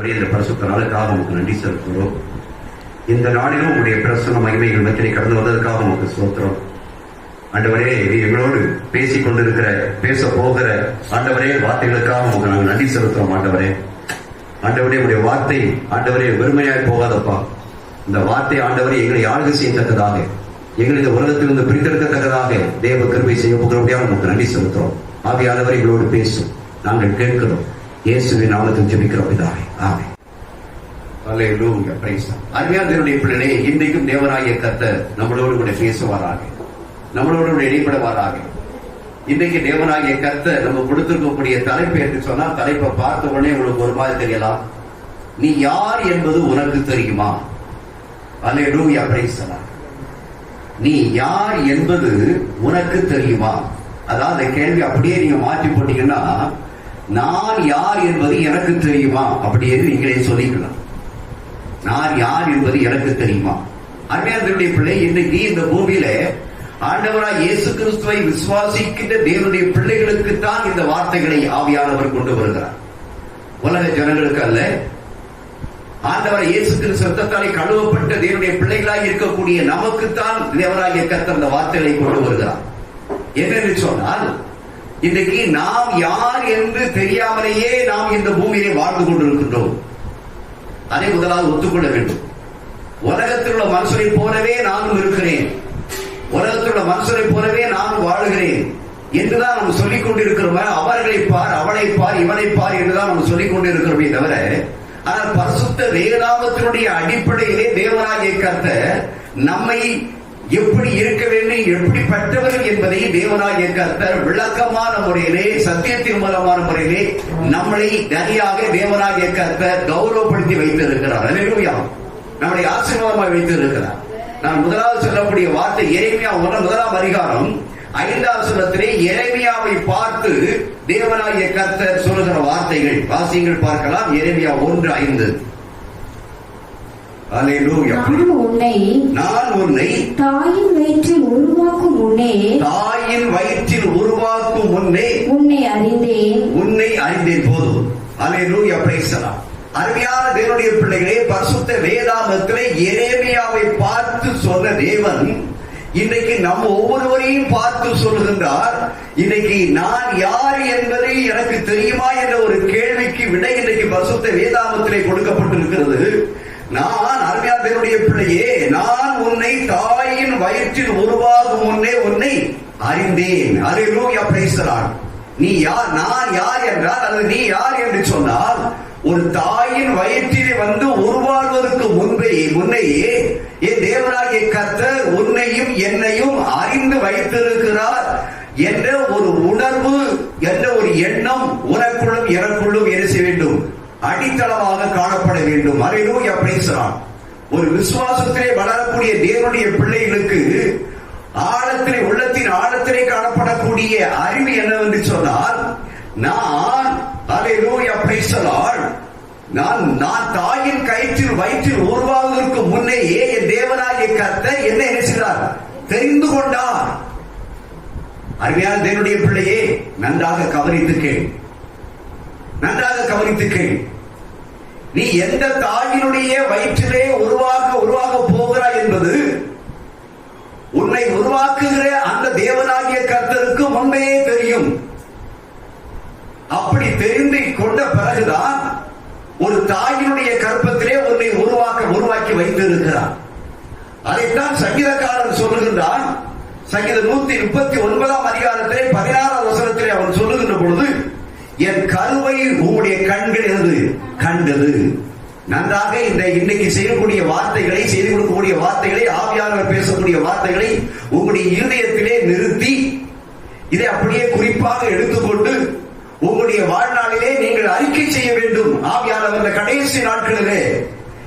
ஆண்டவரே, இந்த பரிசுத்த நாளுக்காக உங்களுக்கு நன்றி செலுத்துகிறோம். இந்த நாளிலும் உங்களுடைய பிரசன்ன மகிமைகள் மத்தியிலே கடந்து வந்ததற்காக உங்களுக்கு ஸ்தோத்திரம். ஆண்டவரே, எங்களோடு பேசிக் கொண்டிருக்கிற பேச போகிற ஆண்டவரே வார்த்தைகளுக்காக உங்களுக்கு நாங்கள் நன்றி செலுத்துறோம். ஆண்டவரே, உங்களுடைய வார்த்தை ஆண்டவரே வெறுமையாய் போகாதப்பா. இந்த வார்த்தை ஆண்டவரே எங்களை ஆளுகை செய்யத்தக்கதாக, எங்களை இந்த உலகத்திலிருந்து பிரித்தெடுக்கத்தக்கதாக தேவ கிருபை செய்ய போகிறபடியாக உங்களுக்கு நன்றி செலுத்துறோம். ஆவியானவர் எங்களோடு பேசும், நாங்கள் கேட்கிறோம். இயேசுவின் நாமத்தில் ஜெபிக்கிறோம் பிதாவே, ஆமென். அல்லேலூயா, பிரைஸ் தி லார்ட். அருமையான தேவனுடைய பிள்ளைகளே, இன்றைக்கும் தேவனாகிய கர்த்தர் நம்மளோடு கூட பேசுவாராக, நம்மளோடு கூட இடைபடுவாராக. இன்றைக்கு தேவனாகிய கர்த்தர் நம்ம கொடுத்திருக்கக்கூடிய தலைப்பு என்று சொன்னால், தலைப்பை பார்த்த உடனே உங்களுக்கு ஒரு மாதிரி தெரியலாம். நீ யார் என்பது உனக்கு தெரியுமா? அல்லேலூயா, பிரைஸ் தி லார்ட். நீ யார் என்பது உனக்கு தெரியுமா? அதாவது கேள்வி அப்படியே நீங்க மாற்றி போட்டீங்கன்னா, நான் யார் என்பது எனக்கு தெரியுமா அப்படியே நீங்களே சொல்லிக்கலாம். நான் யார் என்பது எனக்கு தெரியுமா? அருமையானவருடைய பிள்ளை, இன்னைக்கு இந்த பூமியில ஆண்டவராய் இயேசு கிறிஸ்துவை விசுவாசிக்கின்ற தேவனுடைய பிள்ளைகளுக்கு தான் இந்த வார்த்தைகளை ஆவியானவர் கொண்டு வருகிறார். உலக ஜனங்களுக்கு அல்ல. ஆண்டவராய் இயேசு கிறிஸ்து ரத்தத்தாலே கழுவப்பட்ட தேவனுடைய பிள்ளைகளாய் இருக்கக்கூடிய நமக்குத்தான் தேவனாகிய கர்த்தர் இந்த வார்த்தைகளை கொண்டு வருகிறார். என்னென்று சொன்னால், இன்றைக்கு நாம் யார் என்று தெரியாமலேயே நாம் இந்த பூமியிலே வாழ்ந்து கொண்டிருக்கின்றோம். அதை முதலாவது ஒத்துக்கொள்ள வேண்டும். உலகத்தில் உள்ள மனுஷரை போலவே நானும் இருக்கிறேன், உலகத்தில் உள்ள மனுஷரை போலவே நானும் வாழுகிறேன் என்றுதான் நம்ம சொல்லிக் கொண்டிருக்கிறோம். அவர்களை பார், அவளை பார், இவனை பார் என்றுதான் நம்ம சொல்லிக் கொண்டிருக்கிறோமே தவிர, ஆனால் பரிசுத்த வேதாகமத்தினுடைய அடிப்படையிலே தேவனாகிய கர்த்தர் நம்மை எப்படி இருக்க வேண்டும், எப்படிப்பட்டவர்கள் என்பதை தேவனாகிய கர்த்தர் விளக்கமான முறையிலே, சத்தியத்தின் மூலமான முறையிலே நம்மளை தனியாக தேவனாகிய கர்த்தர் கௌரவப்படுத்தி வைத்திருக்கிறார். அல்லேலூயா, நம்மளை ஆசீர்வாதமாக வைத்திருக்கிறார். நான் முதலாவது சொல்லக்கூடிய வார்த்தை எரேமியா 1 அதிகாரம் 5வது வசனத்திலே எரேமியாவை பார்த்து தேவனாகிய கர்த்தர் சொல்லுகிற வார்த்தைகள் வாசியங்கள் பார்க்கலாம். எரேமியா 1:5. அல்லேலூயா. நான் உன்னை தாயின் வயிற்றில் உருவாக்கும் முன்னே உன்னை அறிந்தேன் போதும். அல்லேலூயா, பிரைஸ் தி லார்ட். அருமையான தேவனுடைய பிள்ளைகளே, பரிசுத்த வேதாகமத்திலே எரேமியாவை பார்த்து சொன்ன தேவன் இன்றைக்கு நம்ம ஒவ்வொருவரையும் பார்த்து சொல்லுகின்றார். இன்னைக்கு நான் யார் என்பதை எனக்கு தெரியுமா என்ற ஒரு கேள்விக்கு விடை இன்றைக்கு பரிசுத்த வேதாகமத்திலே கொடுக்கப்பட்டிருக்கிறது. நான் அருமையான தேவனுடைய பிள்ளையே, நான் உன்னை தாயின் வயிற்றில் உருவாகும் முன்னே உன்னை அறிந்தேன். அல்லேலூயா, பிரைஸ் தி லார்ட். நீ யார், நான் யார் என்றால், அல்லது நீ யார் என்று சொன்னால், ஒரு தாயின் வயிற்றிலே வந்து உருவாகுவதற்கு முன்னையே என் தேவனாகிய கர்த்தர் உன்னையும் என்னையும் அறிந்து வைத்திருக்கிறார் என்ற ஒரு உணர்வு, என்ற ஒரு எண்ணம் உனக்குள்ளும் எனக்குள்ளும் என்ன செய்ய வேண்டும்? அடித்தளமாக காணப்பட வேண்டும். அல்லேலூயா, பிரைஸ் தி லார்ட். ஒரு விசுவாசத்திலே வளரக்கூடிய தேவனுடைய பிள்ளைகளுக்கு ஆழத்திலே, உள்ளத்தின் ஆழத்திலே காணப்படக்கூடிய அறிவு என்னவென்று சொன்னால், நான் அல்லேலூயா, பிரைஸ் தி லார்ட், நான் தாயின் வயிற்றில் உருவாவதற்கு முன்னேயே என் தேவனாகிய கர்த்தர் என்ன செய்தார்? தெரிந்து கொண்டார். அருமையான தேவனுடைய பிள்ளையே, நன்றாக கவனித்து கேள். நீ எந்த தாயினுடைய வயிற்றிலே உருவாக போகிறாய் என்பது உன்னை உருவாக்குகிற அந்த தேவனாகிய கர்த்தருக்கு முன்பே தெரியும். அப்படி தெரிந்து கொண்ட பிறகுதான் ஒரு தாயினுடைய கர்ப்பத்திலே உன்னை உருவாக்கி வைத்திருக்கிறார். அதைத்தான் சங்கீதக்காரன் சொல்லுகின்றான். சங்கீதம் 139 அதிகாரத்திலே 16வது வசனத்திலே அவன் சொல்லுகின்ற பொழுது, என் கருவை உங்களுடைய கண்கள் கண்டது. நன்றாக இன்னைக்கு செய்யக்கூடிய வார்த்தைகளை, செய்து கொடுக்கக்கூடிய வார்த்தைகளை, ஆவியானவர் பேசக்கூடிய வார்த்தைகளை உங்களுடைய இருதயத்திலே நிறுத்தி, இதை அப்படியே குறிப்பாக எடுத்துக்கொண்டு உங்களுடைய வாழ்நாளிலே நீங்கள் அறிக்கை செய்ய வேண்டும். ஆவியானவர் கடைசி நாட்களிலே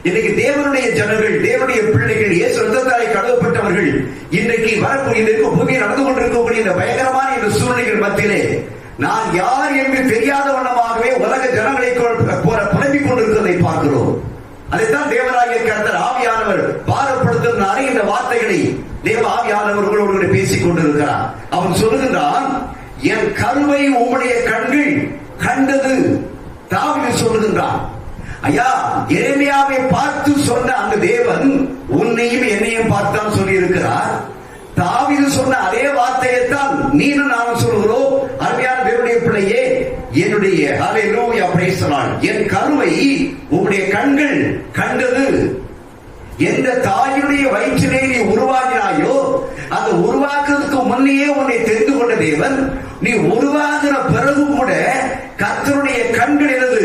இன்னைக்கு தேவனுடைய ஜனங்கள், தேவனுடைய பிள்ளைகள், இயேசு ரத்தத்தாலே கழுவப்பட்டவர்கள் இன்றைக்கு வரக்கூடிய பூமியில் நடந்து கொண்டிருக்கக்கூடிய இந்த பயங்கரமான இந்த சூழ்நிலைகள் மத்தியிலே நான் யார் என்று தெரியாத வண்ணமாகவே உலக ஜனங்களை புலம்பிக் கொண்டிருக்கிறதை பார்க்கிறோம். அதைத்தான் தேவனாகிய கர்த்தர் ஆவியானவர் பாரப்படுத்தினாரே இந்த வார்த்தைகளை தேவ ஆவியானவர்களோடு பேசிக் கொண்டிருக்கிறார். அவன் சொல்லுகின்றான், என் கருவை உம்முடைய கண்கள் கண்டது. தாவீது சொல்லுகின்றான். ஐயா, எரேமியாவை பார்த்து சொன்ன அந்த தேவன் உன்னையும் என்னையும் பார்த்தான் சொல்லி இருக்கிறார். தாவீது சொன்ன அதே வார்த்தையைத்தான் நீனும் நானும் சொல்கிறோம். அருமையான தேவனுடைய பிள்ளையே, என்னுடைய ஹல்லேலூயா பிரைஸ் தி லார்ட், என் கருவை உம்முடைய கண்கள் கண்டது. எந்த தாயுடைய வயிற்றிலே நீ உருவாகினாயோ அந்த உருவாக்குறதுக்கு முன்னையே உன்னை தெரிந்து கொண்ட தேவன், நீ உருவாகின பிறகு கூட கர்த்தருடைய கண்கள் எனது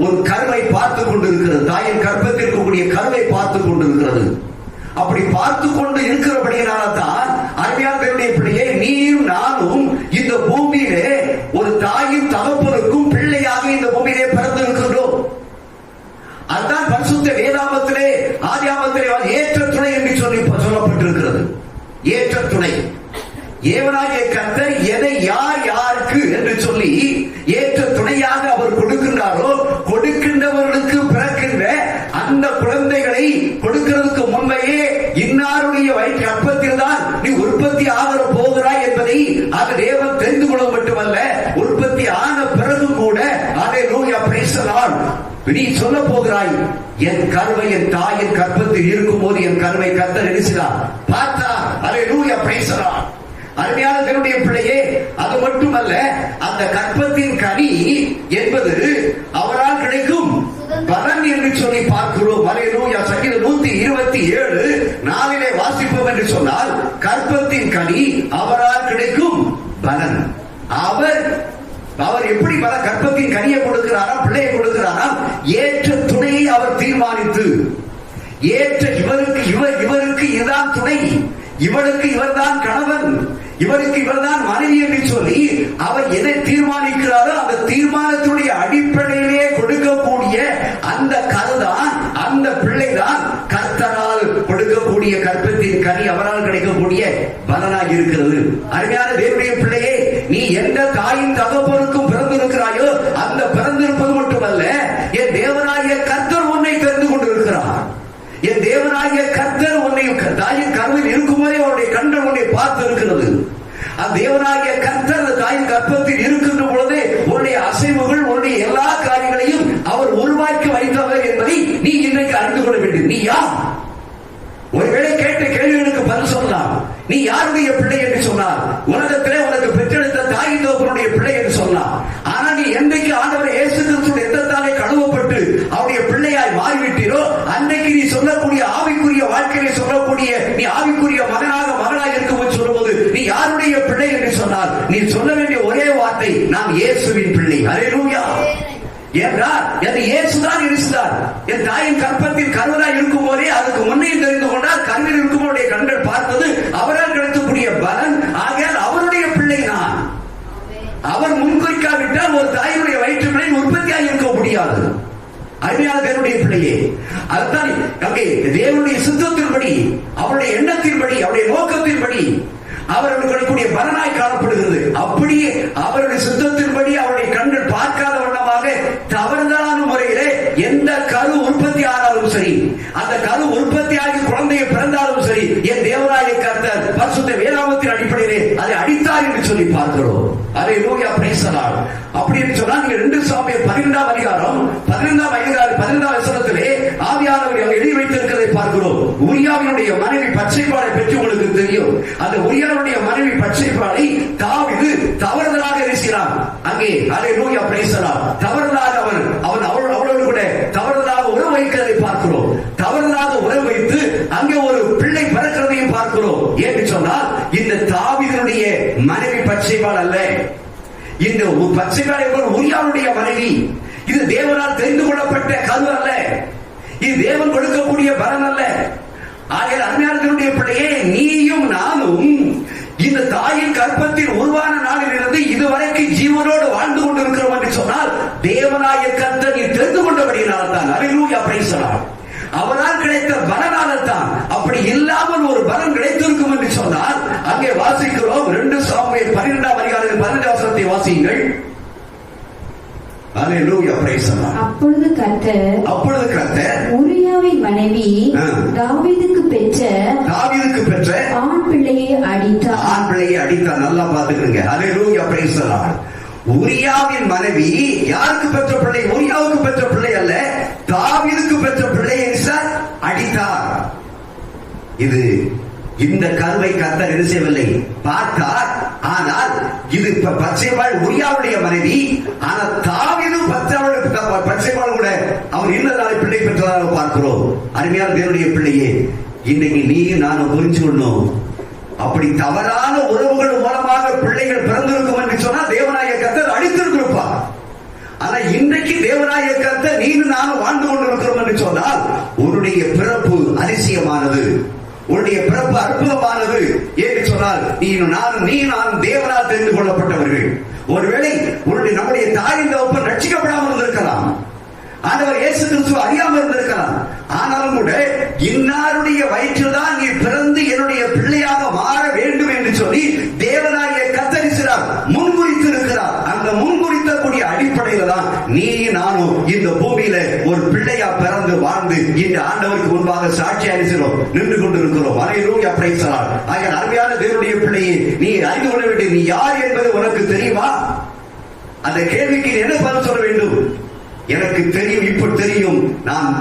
ஒரு கருவை பார்த்துக் கொண்டிருக்கிறது. தாயின் கர்ப்பத்தில் இருக்கக்கூடிய கருவை பார்த்துக் கொண்டிருக்கிறது. அப்படி பார்த்து கொண்டு இருக்கிறபடியினால தான் அருமையான தேவனுடைய பிள்ளையே, நீயும் நானும் இந்த பூமியிலே ஒரு தாயின் தகப்பனுக்கும் பிள்ளையாக இந்த பூமியிலே பிறந்திருக்கிறோம். அதுதான் பரிசுத்த வேதாகமத்திலே ஆதியாகமத்திலே ஏற்ற துணை என்று சொல்லப்பட்டிருக்கிறது. ஏற்ற துணை. தேவனாகிய கர்த்தர் எதை யார் யாருக்கு என்று சொல்லி ஏற்ற துணையாக அவர் கொடுக்கின்றாரோ, கொடுக்கின்றவர்களுக்கு பிறக்கின்ற அந்த குழந்தைகளை கொடுக்கிறதுக்கு முன்பே இன்னாருடைய வயிற்று கர்ப்பத்தில் தான் நீ உற்பத்தி ஆக போகிறாய் என்பதை அது தேவன் தெரிந்து கொள்ள மட்டுமல்ல, உற்பத்தி ஆன பிறகு கூட ஹல்லேலூயா பிரைஸ் தி லார்ட், நீ சொல்ல போகிறாய், என் கருவை என் தாயின் கர்ப்பத்தில் இருக்கும் போது என் கருவை கர்த்தர் எரிசினார் பார்த்தா. ஹல்லேலூயா பிரைஸ் தி லார்ட். அருமையான தேவனுடைய பிள்ளையே, அது மட்டுமல்ல, அந்த கர்ப்பத்தின் கனி என்பது அவரால் கிடைக்கும் பலன் என்று சொல்லி பார்க்கிறோம். ஹல்லேலூயா. சங்கீதம் 127:4 வாசிப்போம் என்று சொன்னால், கர்ப்பத்தின் கனி அவரால் கிடைக்கும் பலன். அவர் எப்படி பல கர்ப்பத்தின் கனியை கொடுக்கிறாரா, பிள்ளையை கொடுக்கிறாரா? ஏற்ற துணையை அவர் தீர்மானித்து, ஏற்ற இவருக்கு இதுதான் துணை, இவருக்கு இவர்தான் கணவன், இவருக்கு இவர்தான் மனைவி என்று சொல்லி அவர் எதை தீர்மானிக்கிறாரோ அந்த தீர்மானத்துடைய அடிப்படையிலே கொடுக்கக்கூடிய அந்த கருதான், அந்த பிள்ளைதான் கர்த்தரால் கொடுக்கக்கூடிய கர்ப்பத்தின் கனி, அவரால் கிடைக்கக்கூடிய பலனாக இருக்கிறது. அருமையான தேவனுடைய பிள்ளையே, நீ எந்த தாயின் தகப்பனுக்கும் பிறந்திருக்கிறாயோ அந்த பிறந்திருப்பது மட்டுமல்ல, என் தேவனாகிய கர்த்தர் உன்னை தெரிந்து கொண்டிருக்கிறார். என் தேவனாகிய கர்த்தர் உன்னை தாயின் கருவில் இருக்கும்போதே அவருடைய கண்கள் உன்னை பார்த்து இருக்கிறது. அந்த தேவனாகிய கர்த்தர் தாயின் கர்ப்பத்தில் இருக்கின்ற பொழுது உன்னுடைய அசைவுகள், உன்னுடைய எல்லா காரியங்களையும் அவர் உருவாக்கி வைத்தவர் என்பதை நீ இன்றைக்கு அறிந்து கொள்ள வேண்டும். நீ யார்? ஒருவேளை கேட்ட கேள்விகளுக்கு பதில் சொல்லலாம். நீ யாருடைய பிள்ளை என்று சொன்னார், உலகத்திலே உனக்கு பெற்றெடுத்த தாயின் தகப்பனுடைய பிள்ளை என்று சொல்லலாம். ஆனால் நீ என்றைக்கு ஆண்டவர் இயேசு கிறிஸ்துவின் இரத்தத்தாலே கழுவப்பட்டு அவருடைய பிள்ளையாய் மாறிவிட்டீரோ, அன்றைக்கு நீ சொல்லக்கூடிய ஆவிக்குரிய வாழ்க்கையை சொல்லக்கூடிய நீ ஆவிக்குரிய மகனாக மகனாக இருக்கும் சொல்லும்போது நீ யாருடைய பிள்ளை என்று சொன்னார், நீ சொல்ல வேண்டிய ஒரே வார்த்தை, நான் இயேசுவின் பிள்ளை. ஹல்லேலூயா. என்றால் அது இயேசுதான் இருக்கிறார். என் தாயின் கற்பத்தில் கருவராய் இருக்கும் போதே அதுக்கு முன்னே தெரிந்து கொண்டால், கண்ணில் இருக்கும் போதே கண்கள் பார்த்தது அவரால் கிடைக்கக்கூடிய பலன். ஆகையால் அவருடைய பிள்ளை நான். அவர் முன்குறிக்காவிட்டால் ஒரு தாயினுடைய வயிற்றுப்பிள்ளை உற்பத்தியாக இருக்க முடியாது. அருமையான தேவனுடைய பிள்ளையே, அதுதான் அங்கே தேவனுடைய சித்தத்தின்படி, அவருடைய எண்ணத்தின்படி, அவருடைய நோக்கத்தின்படி அவர்களுடைய பலனாய் காணப்படுகிறது. அப்படியே அவருடைய சித்தத்தின்படி அவருடைய கண்கள் பார்க்காத வண்ணமாக தவறுதலான முறையிலே எந்த கரு உற்பத்தி ஆனாலும் சரி, அந்த கரு உற்பத்தி ஆகி குழந்தையை பிறந்தாலும் சரி, என் தேவனாகிய கர்த்தர் பரிசுத்த வேதாகமத்தின் அடிப்படையிலே அதை அடித்தார் என்று சொல்லி பார்க்கிறோம். ஹல்லேலூயா பிரைஸ் தி லார்ட். அப்படி என்று சொன்னால் நீங்க 2 சாமுவேல் 12 வசனத்திலே ஆவியானவர் எழுதி வைத்திருக்கிறதை பார்க்கிறோம். உரியாவினுடைய மனைவி பச்சைப்பாலை பற்றி உங்களுக்கு தெரியும். அந்த உரியாவுடைய மனைவி பச்சைப்பாலை தாவீது தவறுதலாக இருக்கிறார். அங்கே ஹல்லேலூயா பிரைஸ் தி லார்ட். தவறுதலாக அவன் அவளோடு கூட தவறுதலாக உறவு வைக்கிறதை பார்க்கிறோம். தவறுதலாக உறவு வைத்து அங்கே ஒரு பிள்ளை பிறக்கிறதையும் பார்க்கிறோம். என்று சொன்னால் இந்த தாவீதுடைய மனைவி பச்சைப்பால் அல்ல, இந்த பச்சைப்பால் உரியாவுடைய மனைவி. இது தேவனால் தெரிந்து கொள்ளப்பட்ட கரு அல்ல, இது தேவன் கொடுக்கக்கூடிய பலன் அல்ல. ஆகையால் அருமையானவருடைய பிள்ளையே, நீயும் நானும் இந்த தாயின் கற்பத்தில் உருவான நாளில் இருந்து இதுவரைக்கு ஜீவனோடு வாழ்ந்து கொண்டிருக்கிறோம் என்று சொன்னால் தேவனாகிய கர்த்தர் நீ தெரிந்து கொண்டபடியினால் தான். ஹல்லேலூயா பிரைஸ் தி லார்ட். அவரால் கிடைத்த பலனால தான். அப்படி இல்லாமல் ஒரு பலன் கிடைத்திருக்கும் என்று சொன்னால் அங்கே வாசிக்கிறோம். 2 சாமுவேல் 12 வசனத்தை வாசியுங்கள். ஹல்லேலூயா பிரைஸ் தி லார்ட். அப்பொழுது கர்த்தர் உரியாவின் மனைவி தாவீதுக்கு பெற்ற ஆண் பிள்ளையை அடித்தார். நல்லா பாத்துக்கங்க. ஹல்லேலூயா பிரைஸ் தி லார்ட். உரியாவின் மனைவி யாருக்கு பெற்ற பிள்ளை? உரியாவுக்கு பெற்ற பிள்ளை அல்ல, பெற்ற பிள்ளையை அடித்தார். இது இந்த கருவை கர்த்தர் என்ன செய்யவில்லை, பார்த்தார். ஆனால் இது பத்சேபாள் உரியாவுடைய மனைவி. ஆனால் தாவீது பத்சேபாள் கூட அவர் இன்னதான பிள்ளை பெற்றதாக பார்க்கிறோம். அருமையான தேவனுடைய பிள்ளையே, இன்னைக்கு நீ நானும் புரிஞ்சு கொள்ளணும். அப்படி தவறான உறவுகள் மூலமாக பிள்ளைகள் பிறந்திருக்கும் என்று சொன்னால் தேவனாய கர்த்தர் அழித்திருப்பார். ஆனா இன்றைக்கு தேவனாய கர்த்தர் நீனும் நானும் வாழ்ந்து கொண்டிருக்கிறோம் என்று சொன்னால் உன்னுடைய பிறப்பு அதிசயமானது, உன்னுடைய பிறப்பு அற்புதமானது என்று சொன்னால் நீ நான் தேவனால் தெரிந்து கொள்ளப்பட்டவர்கள். ஒருவேளை நம்முடைய தாயின் தகப்பன் ரட்சிக்கப்படாமல் இருந்திருக்கலாம், ஆண்டவர் இயேசு கிறிஸ்து அறியாமல் இருந்திருக்கலாம். ஆனாலும் கூட இன்னாருடைய வயிற்றில் தான் நீ பிறந்து என்னுடைய பிள்ளையாக மாற வேண்டும் என்று சொல்லி தேவனாகிய கர்த்தர் முன்குறித்து இருக்கிறார். அந்த முன்குறித்தக்கூடிய அடிப்படையில தான் நீ நானும் இந்த பூமியில ஒரு பிள்ளையா பிறந்து வாழ்ந்து இந்த ஆண்டவருக்கு முன்பாக சாட்சியாக நின்று கொண்டிருக்கிறோம். அல்லேலூயா, பிரைஸ் தி லார்ட். ஆகையால் அருமையான தேவனுடைய பிள்ளையே, நீ அறிந்து கொள்ள வேண்டிய நீ யார் என்பது உனக்கு தெரியுமா? அந்த கேள்விக்கு என்ன பதில் சொல்ல வேண்டும்? எனக்கு தெரியும், இப்ப தெரியும். நான்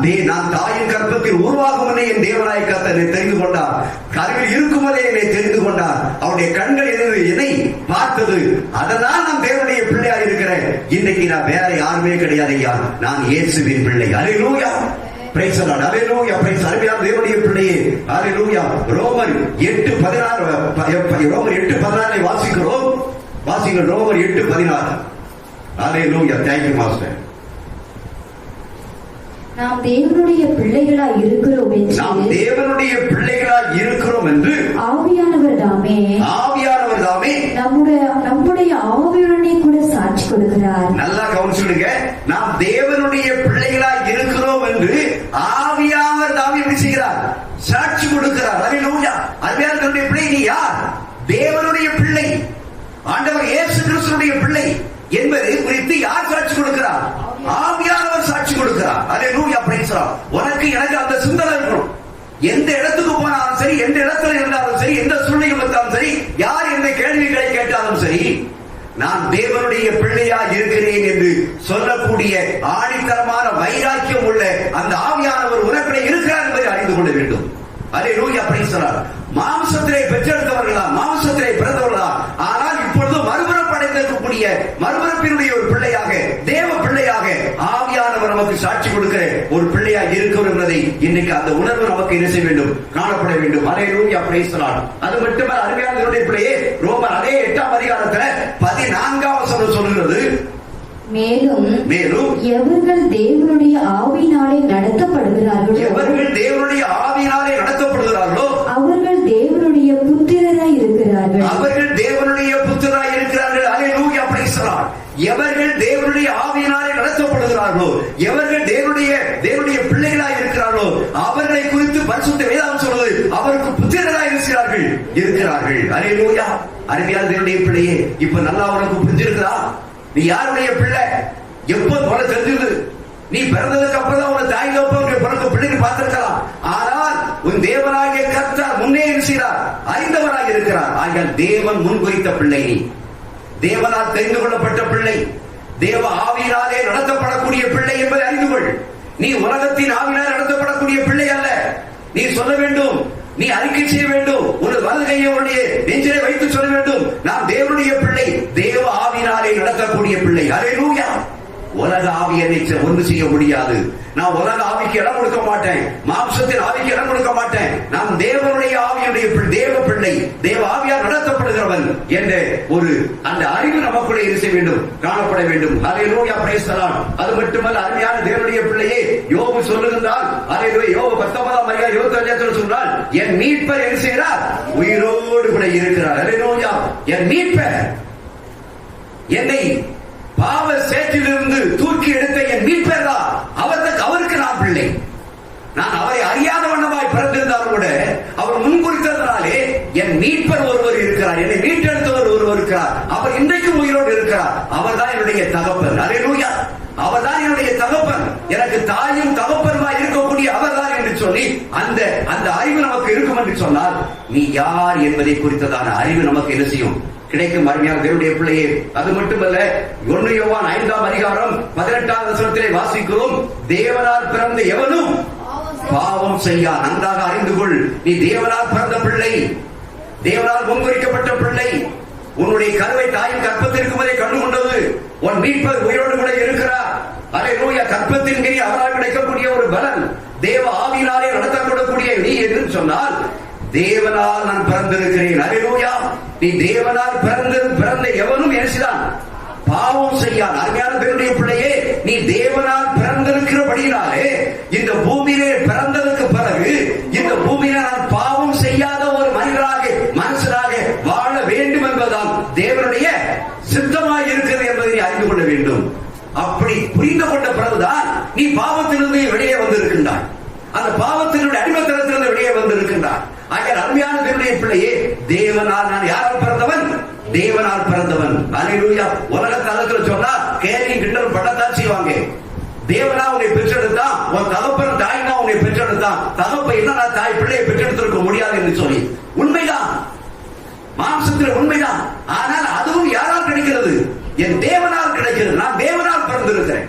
தாயின் கர்ப்பத்தில் உருவாகும் முன்னே என் தேவனாய கர்த்தர் தெரிந்து கொண்டார். கருவில் இருக்கும் போதே என்னை தெரிந்து கொண்டார். அவருடைய கண்கள் என்னை பார்த்தது. அதனால் நான் தேவனுடைய பிள்ளையா இருக்கிறேன். இன்னைக்கு நான் வேற யாருமே கிடையாது ஐயா, நான் இயேசுவின் பிள்ளை. அல்லேலூயா, பிரைஸ் தி லார்ட். அல்லேலூயா, பிரைஸ். அருமையான தேவனுடைய பிள்ளையே, அல்லேலூயா. ரோமர் 8:16 ரோமர் 8:16 வாசிக்கிறோம். வாசிங்கள் ரோமர் 8:16. அல்லேலூயா, thank you மாஸ்டர். நாம் தேவனுடைய பிள்ளைகளாய் இருக்கிறோம் என்று ஆவியானவர் தாமே நம்முடைய ஆவியுடனே கூட சாட்சி கொடுக்கிறார். நல்லா கவனிச்சுடுங்க. நாம் தேவனுடைய பிள்ளைகளாய் இருக்கிறோம் என்று ஆவியானவர் தாமே எப்படி செய்கிறார்? சாட்சி கொடுக்கிறார். அல்லேலூயா. அருமையான பிள்ளை, நீ யார்? தேவனுடைய பிள்ளை, ஆண்டவர் இயேசு கிறிஸ்துவினுடைய பிள்ளை என்பதை குறித்து யார் சாட்சி கொடுக்கிறார்? ஆவியானவர் சாட்சி கொடுக்கிறார். அல்லேலூயா, பிரைஸ் தி லார்ட். உனக்கு எனக்கு அந்த சிந்தனை இருக்கணும். எந்த இடத்துக்கு போனாலும் சரி, எந்த இடத்துல இருந்தாலும் சரி, எந்த சூழ்நிலை வந்தாலும் சரி, யார் என்ன கேள்விகளை கேட்டாலும் சரி, நான் தேவனுடைய பிள்ளையா இருக்கிறேன் என்று சொல்லக்கூடிய ஆணித்தரமான வைராக்கியம் உள்ள அந்த ஆவியானவர் உனக்குள்ளே இருக்கிறார் என்பதை அறிந்து கொள்ள வேண்டும். அல்லேலூயா, பிரைஸ் தி லார்ட். மாம்சத்திலே பெற்றெடுத்தவர்களா, மாம்சத்திலே பிறந்தவர்களா, ஆனால் இப்பொழுது மறுபிறப்படைந்திருக்கக்கூடிய மறுபிறப்பினுடைய ஒரு பிள்ளையாக, தேவ பிள்ளையாக ஆவியானவர் நமக்கு சாட்சி கொடுக்கிற ஒரு பிள்ளையாக இருக்கிறோம் என்பதை இன்னைக்கு அந்த உணர்வு நமக்கு என்ன செய்ய வேண்டும்? காணப்பட வேண்டும். அல்லேலூயா, பிரைஸ் தி லார்ட். அது மட்டுமல்ல, அருமையான பிள்ளையே, ரோமர் அதே 8ஆம் அதிகாரத்துல 14ஆம் வசனம் சொல்கிறது, மேலும் எவர்கள் தேவனுடைய ஆவியினாலே நடத்தப்படுகிறார்களோ அவர்கள் தேவனுடைய புத்திரராய் இருக்கிறார்கள். அல்லேலூயா, பிரைஸ் தி லார்ட். எவர்கள் தேவனுடைய ஆவியினாலே நடத்தப்படுகிறார்களோ, எவர்கள் தேவனுடைய பிள்ளைகளாய் இருக்கிறார்களோ அவர்களை குறித்து பரிசுத்த வேதம் சொல்வது அவருக்கு புத்திரராய் இருக்கிறார்கள். அல்லேலூயா. அருமையான தேவனுடைய பிள்ளையே, இப்ப நல்லா உனக்கு புரிஞ்சிருக்கிறா? நீ யாருடைய பிள்ளை? எப்போ போல தெரிஞ்சது? நீ பிறந்ததுக்கு அப்புறம் தான் உன் தாய் தகப்பன் பிறந்த பிள்ளைங்க பார்த்திருக்கலாம். ஆனால் உன் தேவனாகிய கர்த்தர் முன்னே இருக்கிறார், அறிந்தவராக இருக்கிறார். ஆகியால் தேவன் முன்குறித்த பிள்ளை, தேவனால் தெரிந்து கொள்ளப்பட்ட பிள்ளை, தேவ ஆவியினாலே நடத்தப்படக்கூடிய பிள்ளை என்பதை அறிந்து கொள். நீ உலகத்தின் ஆவியினால் நடத்தப்படக்கூடிய பிள்ளை அல்ல. நீ சொல்ல வேண்டும், நீ அறிக்கை செய்ய வேண்டும், உனது வலது கையை உன்னுடைய நெஞ்சிலே வைத்து சொல்ல வேண்டும், நான் தேவனுடைய பிள்ளை, தேவ ஆவியினாலே நடத்தக்கூடிய பிள்ளை. அல்லேலூயா. உலக ஆவி என்னை ஒன்று செய்ய முடியாது. நான் உலக ஆவிக்கு இடம் கொடுக்க மாட்டேன், மாம்சத்தின் ஆவிக்கு இடம் கொடுக்க மாட்டேன். நான் தேவனுடைய ஆவியுடைய தேவ பிள்ளை, தேவ ஆவியால் நடத்தப்படுகிறவன் என்ற ஒரு அந்த அறிவு நமக்குள்ளே இருக்க வேண்டும், காணப்பட வேண்டும். அல்லேலூயா, பிரைஸ் தி லார்ட். அது மட்டுமல்ல, அருமையான தேவனுடைய பிள்ளையே, யோபு சொல்லுகின்றால், அல்லேலூயா, யோபு 19ஆம் அதிகாரம் 25 சொன்னால், என் மீட்பர் என்ன செய்கிறார்? உயிரோடு கூட இருக்கிறார். அல்லேலூயா. என் மீட்பர், என்னை பாவ சேற்றிலிருந்து தூக்கி எடுத்த என் மீட்பர் தான். அவருக்கு நான் பிள்ளை. நான் அவரை அறியாத வண்ணமாய் பிறந்திருந்தாலும் கூட அவர் முன்குறித்ததனாலே என் மீட்பர் ஒருவர் இருக்கிறார், என்னை மீட்டெடுத்தவர் ஒருவர் இருக்கிறார். அவர் இன்றைக்கும் உயிரோடு இருக்கிறார். அவர் தான் என்னுடைய தகப்பன். அல்லேலூயா. அவர் தான் என்னுடைய தகப்பன். எனக்கு தாயும் தகப்பனுமாய் இருக்கக்கூடிய அவர் தான் என்று சொல்லி அந்த அந்த அறிவு நமக்கு இருக்கும் என்று சொன்னால் நீ யார் என்பதை குறித்ததான அறிவு நமக்கு என்ன செய்யும், கிடைக்கும். அருமையான தேவனுடைய பிள்ளையே, அது மட்டுமல்ல, 1 யோவான் 5ஆம் அதிகாரம் 18ஆம் வசனத்திலே வாசிக்கிறோம், தேவனால் பிறந்த எவனும் பாவம் செய்யா. நன்றாக அறிந்து கொள், நீ தேவனால் பிறந்த பிள்ளை, தேவனால் முன்குறிக்கப்பட்ட பிள்ளை. உன்னுடைய கருவை தாயின் கற்பத்திற்கு வரை கண்டு கொண்டது உன் மீட்பர் உயிரோடு கூட இருக்கிறார். அல்லேலூயா. கற்பத்தின் கீழ் அவரால் கிடைக்கக்கூடிய ஒரு பலன், தேவ ஆவியினாலே நடத்தப்படக்கூடிய நீ என்று சொன்னால் தேவனால் நான் பிறந்திருக்கிறேன். அல்லேலூயா. நீ தேவனால் பிறந்த எவனும் எரிசிதான் பாவம் செய்யான். அருமையான தேவனுடைய பிள்ளையே, நீ தேவனால் பிறந்திருக்கிறபடியினாலே இந்த பூமியிலே பிறந்ததுக்கு பிறகு இந்த பூமியில நான் பாவம் செய்யாத ஒரு மனுஷராக வாழ வேண்டும் என்பதால் தேவனுடைய சித்தமாய் இருக்கிறது என்பதை நீ அறிந்து கொள்ள வேண்டும். அப்படி புரிந்து கொண்ட பிறகுதான் நீ பாவத்திலிருந்து வெளியே வந்திருக்கின்றாய், அந்த பாவத்தினுடைய அடிமைத்தனத்திலிருந்து வெளியே வந்திருக்கின்றாய். ஆகிய அருமையான தேவனுடைய பிள்ளையே, தேவனால் நான் யாரால் பிறந்தவன்? தேவனால் பிறந்தவன். அல்லேலூயா. உலக தளத்தில் சொன்னா கேலி கிண்டல் படத்தான் செய்வாங்க. தேவனா உன்னை பெற்றெடுத்தான், உன் தகப்பன் தாய்னா உன்னை பெற்றெடுத்தான், தகப்ப என்ன தாய் பிள்ளையை பெற்றெடுத்திருக்க முடியாது என்று சொல்லி உண்மைதான், மாம்சத்தில் உண்மைதான். ஆனால் அதுவும் யாரால் கிடைக்கிறது? என் தேவனால் கிடைக்கிறது. நான் தேவனால் பிறந்திருக்கிறேன்.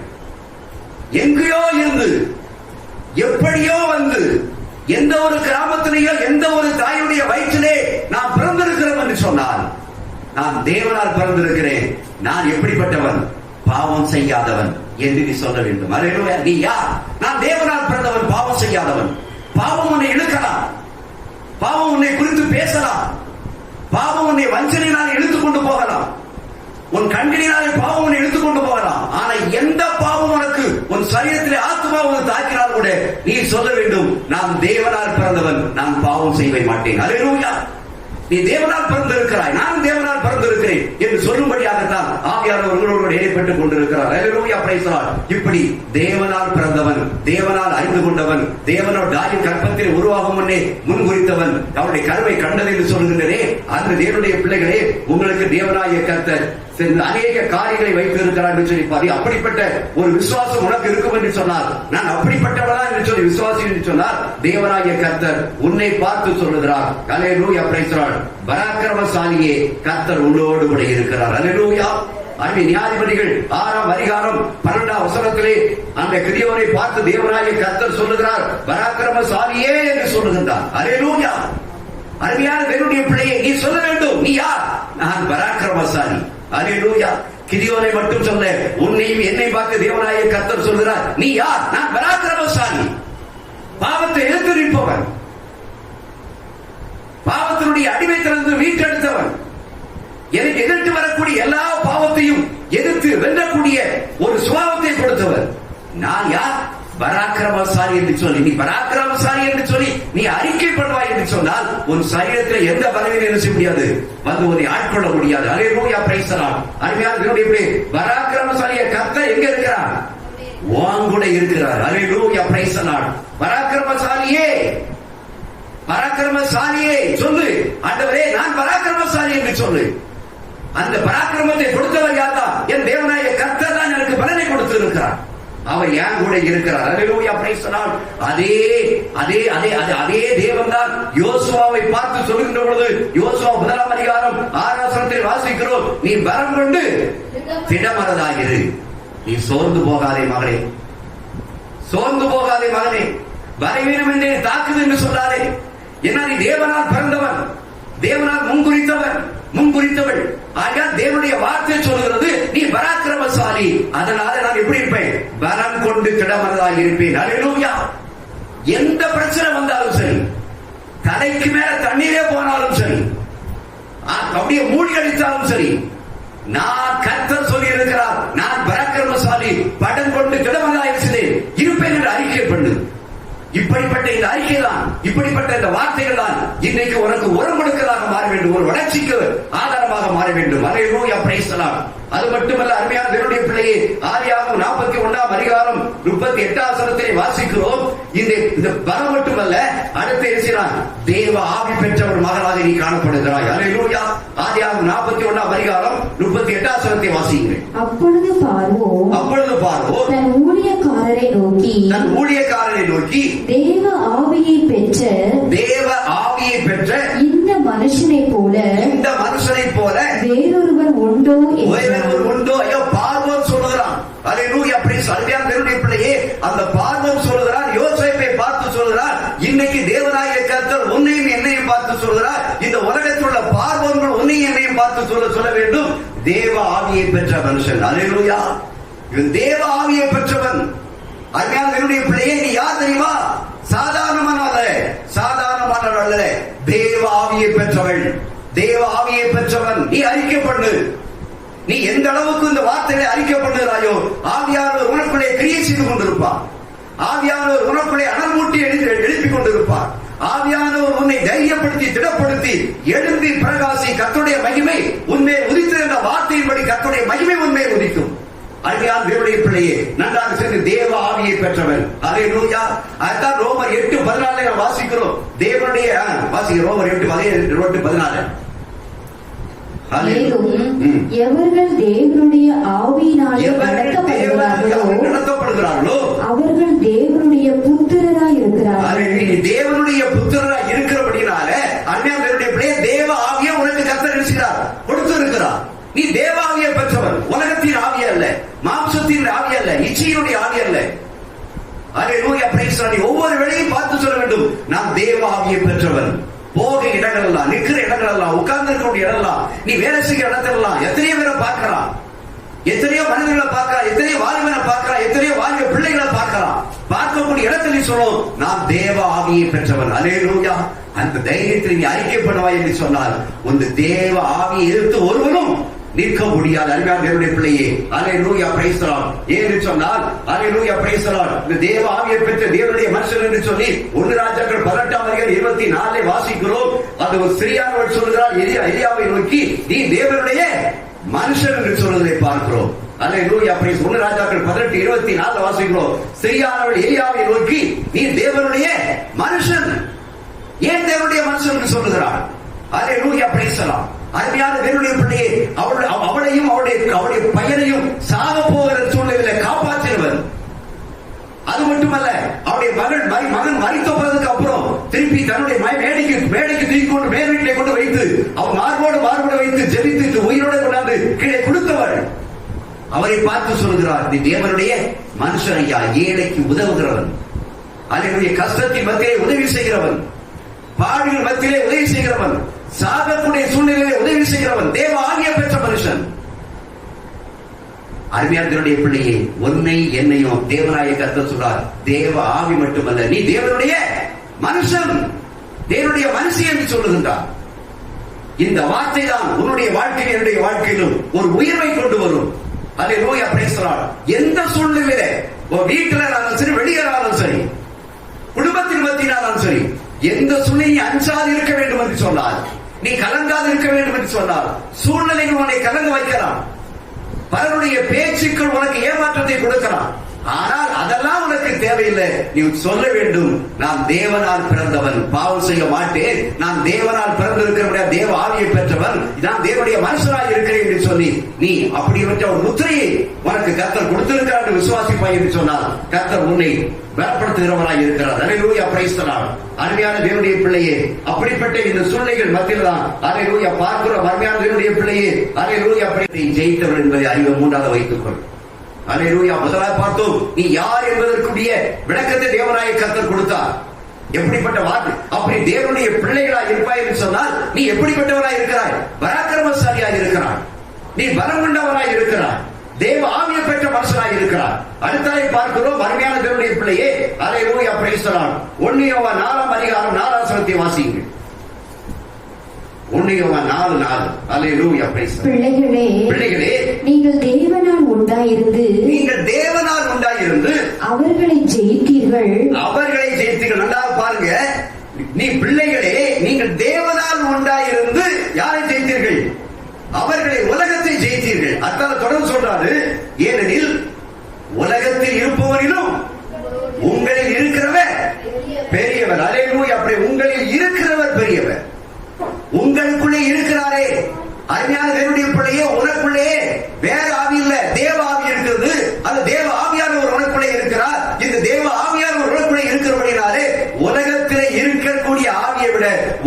எங்கேயோ இருந்து எப்படியோ வந்து எந்த ஒரு கிராமத்திலேயோ எந்த ஒரு தாயுடைய வயிற்றிலே நான் பிறந்திருக்கிறேன் என்று சொன்னால் நான் தேவனால் பிறந்திருக்கிறேன். நான் எப்படிப்பட்டவன்? பாவம் செய்யாதவன் என்று நீ சொல்ல வேண்டும். அல்லேலூயா. நீ யார்? நான் தேவனால் பிறந்தவன், பாவம் செய்யாதவன். பாவம் உன்னை இழுக்கலாம், பாவம் உன்னை குறித்து பேசலாம், பாவம் உன்னை வஞ்சனையினால் இழுத்துக் கொண்டு போகலாம், உன் கண்களினாலே பாவம் உன்னை இழுத்துக் கொண்டு போகலாம். ஆனா எந்த பாவம் உனக்கு உன் சரீரத்திலே ஆத்மா உனக்கு தாக்கினால் கூட நீ சொல்ல வேண்டும், நான் தேவனால் பிறந்தவன், நான் பாவம் செய்ய மாட்டேன். அல்லேலூயா. நீ தேவனால் பிறந்திருக்கிறாய், நான் தேவனால் பிறந்திருக்கிறேன் என்று சொல்லும்படியாகத்தான் ஆவியானவர் உங்களோடு ஏற்பட்டுக் கொண்டிருக்கிறார். அல்லேலூயா. Praise the Lord. இப்படி தேவனால் பிறந்தவன், தேவனால் அறிந்து கொண்டவன், தேவனோட தாயின் கற்பத்தில் உருவாகும் முன்னே முன்குறித்தவன், அவருடைய கருவை கண்டது என்று சொல்கின்றனே, அந்த தேவனுடைய பிள்ளைகளே, உங்களுக்கு தேவனாகிய கர்த்தர் அநேக காரியங்களை வைத்து இருக்கிறார் என்று சொல்லி பாரு. அப்படிப்பட்ட ஒரு விசுவாசம் உனக்கு இருக்கும் என்று சொன்னார், நான் அப்படிப்பட்டவனா என்று சொல்லி விசுவாசி என்று சொன்னார், தேவனாகிய கர்த்தர் உன்னை பார்த்து சொல்லுகிறார். அல்லேலூயா. Praise the Lord. பராக்கிரமசாலியே, கர்த்தர் உன்னோடு கூட இருக்கிறார். அல்லேலூயா. அருமை நியாயாதிபதிகள் 6ஆம் அதிகாரம் 12ஆம் வசனத்திலே அந்த கிதியோனை பார்த்து தேவனாகிய கர்த்தர் சொல்லுகிறார், பராக்கிரமசாலியே என்று சொல்லுகின்றார். அல்லேலூயா. அருமையான தேவனுடைய பிள்ளையை நீ சொல்ல வேண்டும், நீ யார்? நான் பராக்கிரமசாலி. அல்லேலூயா. கிதியோனை மட்டும் சொல்ல, உன்னையும் என்னை பார்த்து தேவனாகிய கர்த்தர் சொல்கிறார், நீ யார்? நான் பராக்கிரமசாலி, பாவத்தை எதிர்த்து நிற்பவன், பாவத்தினுடைய அடிமைத்தனத்தை மீட்டெடுத்தவன், எனக்கு எதிர்த்து வரக்கூடிய எல்லா பாவத்தையும் எதிர்த்து வெல்லக்கூடிய ஒரு சுபாவத்தை கொடுத்தவர். நான் யார்? பராக்கிரமசாலி என்று சொல்லி, நீ பராக்கிரமசாலி என்று சொல்லி நீ அறிக்கை பண்ணுவாய் என்று சொன்னால் உன் சரீரத்தில் எந்த பலவீனம் என்ன செய்ய முடியாது, வந்து உன்னை ஆட்கொள்ள முடியாது. அல்லேலூயா. Praise the Lord. அருமையான தேவனுடைய பராக்கிரமசாலிய கர்த்தர் எங்க இருக்கிறார்? உன் கூட இருக்கிறார். அல்லேலூயா. Praise the Lord. பராக்கிரமசாலியே, பராக்கிரமசாலியே சொல்லு, ஆண்டவரே நான் பராக்கிரமசாலி என்று சொல்லு. அந்த பராக்கிரமத்தை கொடுத்தவர் யார்தான்? என் தேவனாகிய கர்த்தர் தான் எனக்கு பலனை கொடுத்து இருக்கிறார். அவர் ஏன் கூட இருக்கிறார். அல்லேலூயா. Praise the Lord. அதே தேவன் தான் யோசுவாவை பார்த்து சொல்லுகின்ற பொழுது, யோசுவா 1ஆம் அதிகாரம் 6ஆம் வசனத்தில் வாசிக்கிறோம், நீ பலம் கொண்டு திடமனதாயிரு, நீ சோர்ந்து போகாதே மகனே, சோர்ந்து போகாதே மகனே, பலவீனம் என்றே தாக்குது என்று சொல்லாதே. ஏன்னா நீ தேவனால் பிறந்தவன், தேவனால் முன்குறித்தவள். ஆக தேவனுடைய வார்த்தை சொல்கிறது, நீ பராக்கிரமசாலி, அதனால நான் எப்படி இருப்பேன்? பலம் கொண்டு திடமனதாக இருப்பேன். அல்லேலூயா. எந்த பிரச்சனை வந்தாலும் சரி, தலைக்கு மேல தண்ணீரே போனாலும் சரி, அப்படியே மூழ்கி அடித்தாலும் சரி, நான் கர்த்தர் சொல்லி இருக்கிறார், நான் பராக்கிரமசாலி, படம் கொண்டு திடமனதாக இருப்பேன் என்று அறிக்கை பண்ணு. இப்படிப்பட்ட இந்த அறிக்கை தான், இப்படிப்பட்ட இந்த வார்த்தைகள் தான் இன்றைக்கு உனக்கு உரம் கொடுக்கதாக மாற வேண்டும், ஒரு வளர்ச்சிக்கு ஆதாரமாக மாற வேண்டும். அல்லேலூயா. Praise the Lord. அது மட்டுமல்ல, அருமையான தேவனுடைய பிள்ளையே, ஆதியாகமம் 41ஆம் அதிகாரம் 38ஆம் வசனத்தை வாசிக்கிறோம். இந்த பலம் மட்டுமல்ல, அடுத்து இருக்கிறான், தேவ ஆவி பெற்ற ஒரு மகனாக நீ காணப்படுகிறாய். அல்லேலூயா. ஆதியாகமம் 41ஆம் அதிகாரம் 38ஆம் வசனத்தை வாசியுங்கள். அப்பொழுது பார்வோன் தன் ஊழியக்காரரை ஊழியக்காரரை நோக்கி தேவ ஆவியை பெற்ற இந்த மனுஷனை போல வேறொருவன் உண்டோ ஐயோ பார்வோன் சொல்லுகிறான். அல்லேலூயா பிரைஸ் அருமையான தேவனுடைய பிள்ளையே, அந்த பார்வோன் சொல்லுகிறான், யோசேப்பை பார்த்து சொல்லுகிறார், இன்னைக்கு தேவனாகிய கர்த்தர் உன்னையும் என்னையும் பார்த்து சொல்லுகிறார், இந்த உலகத்தில் உள்ள பார்வோன்கள் உன்னையும் என்னையும் பார்த்து சொல்ல வேண்டும். தேவ ஆவியை பெற்ற மனுஷன். அல்லேலூயா, இவன் தேவ ஆவியை பெற்றவன். அருமையான தேவனுடைய பிள்ளையே, நீ யார் தெரியுமா? சாதாரணமானவள் அல்ல, தேவ ஆவியை பெற்றவள், தேவ ஆவியை பெற்றவன். நீ அறிக்கை பண்ணு. நீ எந்த அளவுக்கு இந்த வார்த்தைகளை அறிக்கை பண்ணுகிறாயோ, ஆவியானவர் உனக்குள்ளே கிரியை செய்து கொண்டிருப்பார். ஆவியானவர் உனக்குள்ளே அனல் மூட்டி எழுப்பிக் கொண்டிருப்பார். ஆவியானவர் உன்னை தைரியப்படுத்தி திடப்படுத்தி எழும்பி பிரகாசி கர்த்தருடைய மகிமை உன்மேல் உதித்து என்ற வார்த்தையின்படி கர்த்தருடைய மகிமை உன்மேல் உதிக்கும். அருமையான தேவனுடைய பிள்ளையே, நன்றாக சென்று தேவ ஆவியை பெற்றவன். அல்லேலூயா. அதான் ரோமர் 8:14 வாசிக்கிறோம். தேவனுடைய ரோமர் 8:14. மேலும் எவர்கள் தேவனுடைய ஆவியினாலே நடத்தப்படுகிறார்களோ அவர்கள் தேவனுடைய புத்திரராய் இருக்கிறார்கள். தேவனுடைய புத்திரராய் இருக்கிறபடினால அருமையான தேவனுடைய பிள்ளையே, தேவ ஆவியை உனக்கு கர்த்தர் கொடுத்து இருக்கிறார். நீ தேவ ஆவியை பெற்றவன். உலகத்தின் ஆவி அல்ல, மாம்சத்தின் ஆவி அல்ல, இச்சையினுடைய ஆவி அல்ல. அல்லேலூயா பிரைஸ். நீ ஒவ்வொரு வேளையும் பார்த்து சொல்ல வேண்டும், நான் தேவ ஆவியை பெற்றவன். போக இடங்கள் எல்லாம், நிற்கிற இடங்கள் எல்லாம், உட்கார்ந்து இருக்கக்கூடிய இடம் எல்லாம், நீ வேலை செய்கிற இடத்துல எத்தனையோ பேரை பார்க்கலாம், எத்தனையோ மனிதர்களை பார்க்கலாம், எத்தனையோ வாலிபனை பார்க்கலாம், எத்தனையோ வாலிப பிள்ளைகளை பார்க்கலாம். பார்க்கக்கூடிய இடத்துல நீ சொல்லும், நான் தேவ ஆவியை பெற்றவன். அல்லேலூயா. அந்த தைரியத்தில் நீ அறிக்கை பண்ணுவாய் என்று சொன்னால், உன் தேவ ஆவியை எதிர்த்து ஒருவனும் நிற்க முடியாது. அருமையான தேவனுடைய பிள்ளையே, அல்லேலூயா பிரைஸ் தி லார்ட். ஏன்னு சொன்னால், அல்லேலூயா பிரைஸ் தி லார்ட், இந்த தேவ ஆவியை பெற்ற தேவனுடைய மனுஷன் என்று சொல்லி 1 ராஜாக்கள் 18:24 வாசிக்கிறோம். அது ஒரு ஸ்திரீயானவள் சொல்கிறாள் எலியாவை நோக்கி, நீ தேவனுடைய மனுஷன் என்று சொல்வதை பார்க்கிறோம். அல்லேலூயா பிரைஸ். 1 ராஜாக்கள் 18:24 வாசிக்கிறோம். ஸ்திரீயானவள் எலியாவை நோக்கி, நீ தேவனுடைய மனுஷன். ஏன் தேவனுடைய மனுஷன் என்று சொல்லுகிறாள்? அல்லேலூயா பிரைஸ் தி லார்ட். அருமையான தேவனுடைய பிள்ளையே, அவளையும் அவளுடைய பையனையும் சாக போகிற சூழ்நிலையில காப்பாற்றினவர். அது மட்டுமல்ல, அவருடைய மகன் மரித்த போறதுக்கு அப்புறம் திருப்பி தன்னுடைய மேடைக்கு தூக்கி கொண்டு மேல் வீட்டிலே கொண்டு வைத்து அவன் மார்போடு வைத்து ஜெபித்து உயிரோடு கொண்டாந்து கீழே கொடுத்தவர். அவரை பார்த்து சொல்கிறார், நீ தேவனுடைய மனுஷன் ஐயா, ஏழைக்கு உதவுகிறவன், அல்லேலூயா, கஷ்டத்தின் மத்தியிலே உதவி செய்கிறவன், பாடுகள் மத்தியிலே உதவி செய்கிறவன், சாகக்கூடிய சூழ்நிலையிலே உதவி செய்கிறவன், தேவ ஆவியை பெற்ற மனுஷன். அருமையான தேவனுடைய பிள்ளையே, உன்னை என்னையும் தேவனாய கர்த்தர் சொல்றார், தேவ ஆவி மட்டுமல்ல, நீ தேவனுடைய மனுஷன், தேவனுடைய மனுஷி என்று சொல்லுகின்றார். இந்த வார்த்தை தான் உன்னுடைய வாழ்க்கையில் என்னுடைய வாழ்க்கையிலும் ஒரு உயர்வை கொண்டு வரும். அல்லேலூயா பிரைஸ் தி லார்ட். எந்த சூழ்நிலையில, வீட்டில் ஆனாலும் சரி, வெளியேறாலும் சரி, குடும்பத்தின் மத்தியினாலும் சரி, எந்த சூழ்நிலை அஞ்சாது இருக்க வேண்டும் என்று சொன்னார், நீ கலங்காது இருக்க வேண்டும் என்று சொன்னார். சூழ்நிலைகள் உன்னை கலங்க வைக்கலாம், பலருடைய பேச்சுக்கள் உனக்கு ஏமாற்றத்தை கொடுக்கலாம். ஆனால் அதெல்லாம் உனக்கு தேவையில்லை. நீ சொல்ல வேண்டும், நான் தேவனால் பிறந்தவன், பாவம் செய்ய மாட்டேன், நான் தேவனால் பிறந்திருக்கிற தேவ ஆவியை பெற்றவன், நான் தேவனுடைய மனுஷனாய் இருக்கிறேன் என்று சொல்லி நீ அப்படிப்பட்ட ஒரு முத்திரையை உனக்கு கர்த்தர் கொடுத்திருக்கிறார் என்று விசுவாசிப்பாய் என்று சொன்னால், கர்த்தர் உன்னை பலப்படுத்துகிறவராய் இருக்கிறார். அல்லேலூயா பிரைஸ் தி லார்ட். அருமையான தேவனுடைய பிள்ளையே, அப்படிப்பட்ட இந்த சூழ்நிலைகள் மத்தியில் தான் அல்லேலூயா பார்க்கிறோம். அருமையான தேவனுடைய பிள்ளையே, அல்லேலூயா ஜெயித்தவர் என்பதை அறிவு 3ஆவது வைத்துக்கொள். அல்லேலூயா. முதலாக பார்த்தோம், நீ யார் என்பதற்குரிய விளக்கத்தை தேவனாய கர்த்தர் கொடுத்தார். எப்படிப்பட்ட வார்த்தை, அப்படி தேவனுடைய பிள்ளைகளாய் இருப்பாய் என்று சொன்னால், நீ எப்படிப்பட்டவராய் இருக்கிறாய்? பராக்கிரமசாலியாய் இருக்கிறாய், நீ பலம் கொண்டவராய் இருக்கிறாய், தேவ ஆவியை பெற்ற மனுஷனாய் இருக்கிறார். அடுத்ததை பார்க்கிறோம், அருமையான தேவனுடைய பிள்ளையே, அல்லேலூயா பிரைஸ் தி லார்ட். 1 யோவான் 4:4 வாசியுங்கள். 1 யோவான் 4:4. அல்லேலூயா பிரைஸ் தி லார்ட். பிள்ளைகளே, நீங்கள் தேவனால் உண்டாயிருந்து அவர்களை ஜெயித்தீர்கள். நல்லா பாருங்க, நீ பிள்ளைகளே, நீங்கள் தேவனால் உண்டாயிருந்து யாரை ஜெயித்தீர்கள்? அவர்களை, உலகத்தை ஜெயித்தீர்கள். அத்தால தொடர்ந்து சொல்றாரு, ஏனெனில் உலகத்தில் இருப்பவரிலும் உங்களில் இருக்கிறவர் பெரியவர். அல்லேலூயா. அப்படி உங்களில் இருக்கிறவர் பெரியவர். உங்களுக்குள்ளே இருக்கிறாரே. அருமையான தேவனுடைய பிள்ளையே, உனக்குள்ளே வேற ஆவி இல்ல, தேவ ஆவி இருக்கிறது. அந்த தேவ ஆவியானவர் உனக்குள்ளே இருக்கிறார்.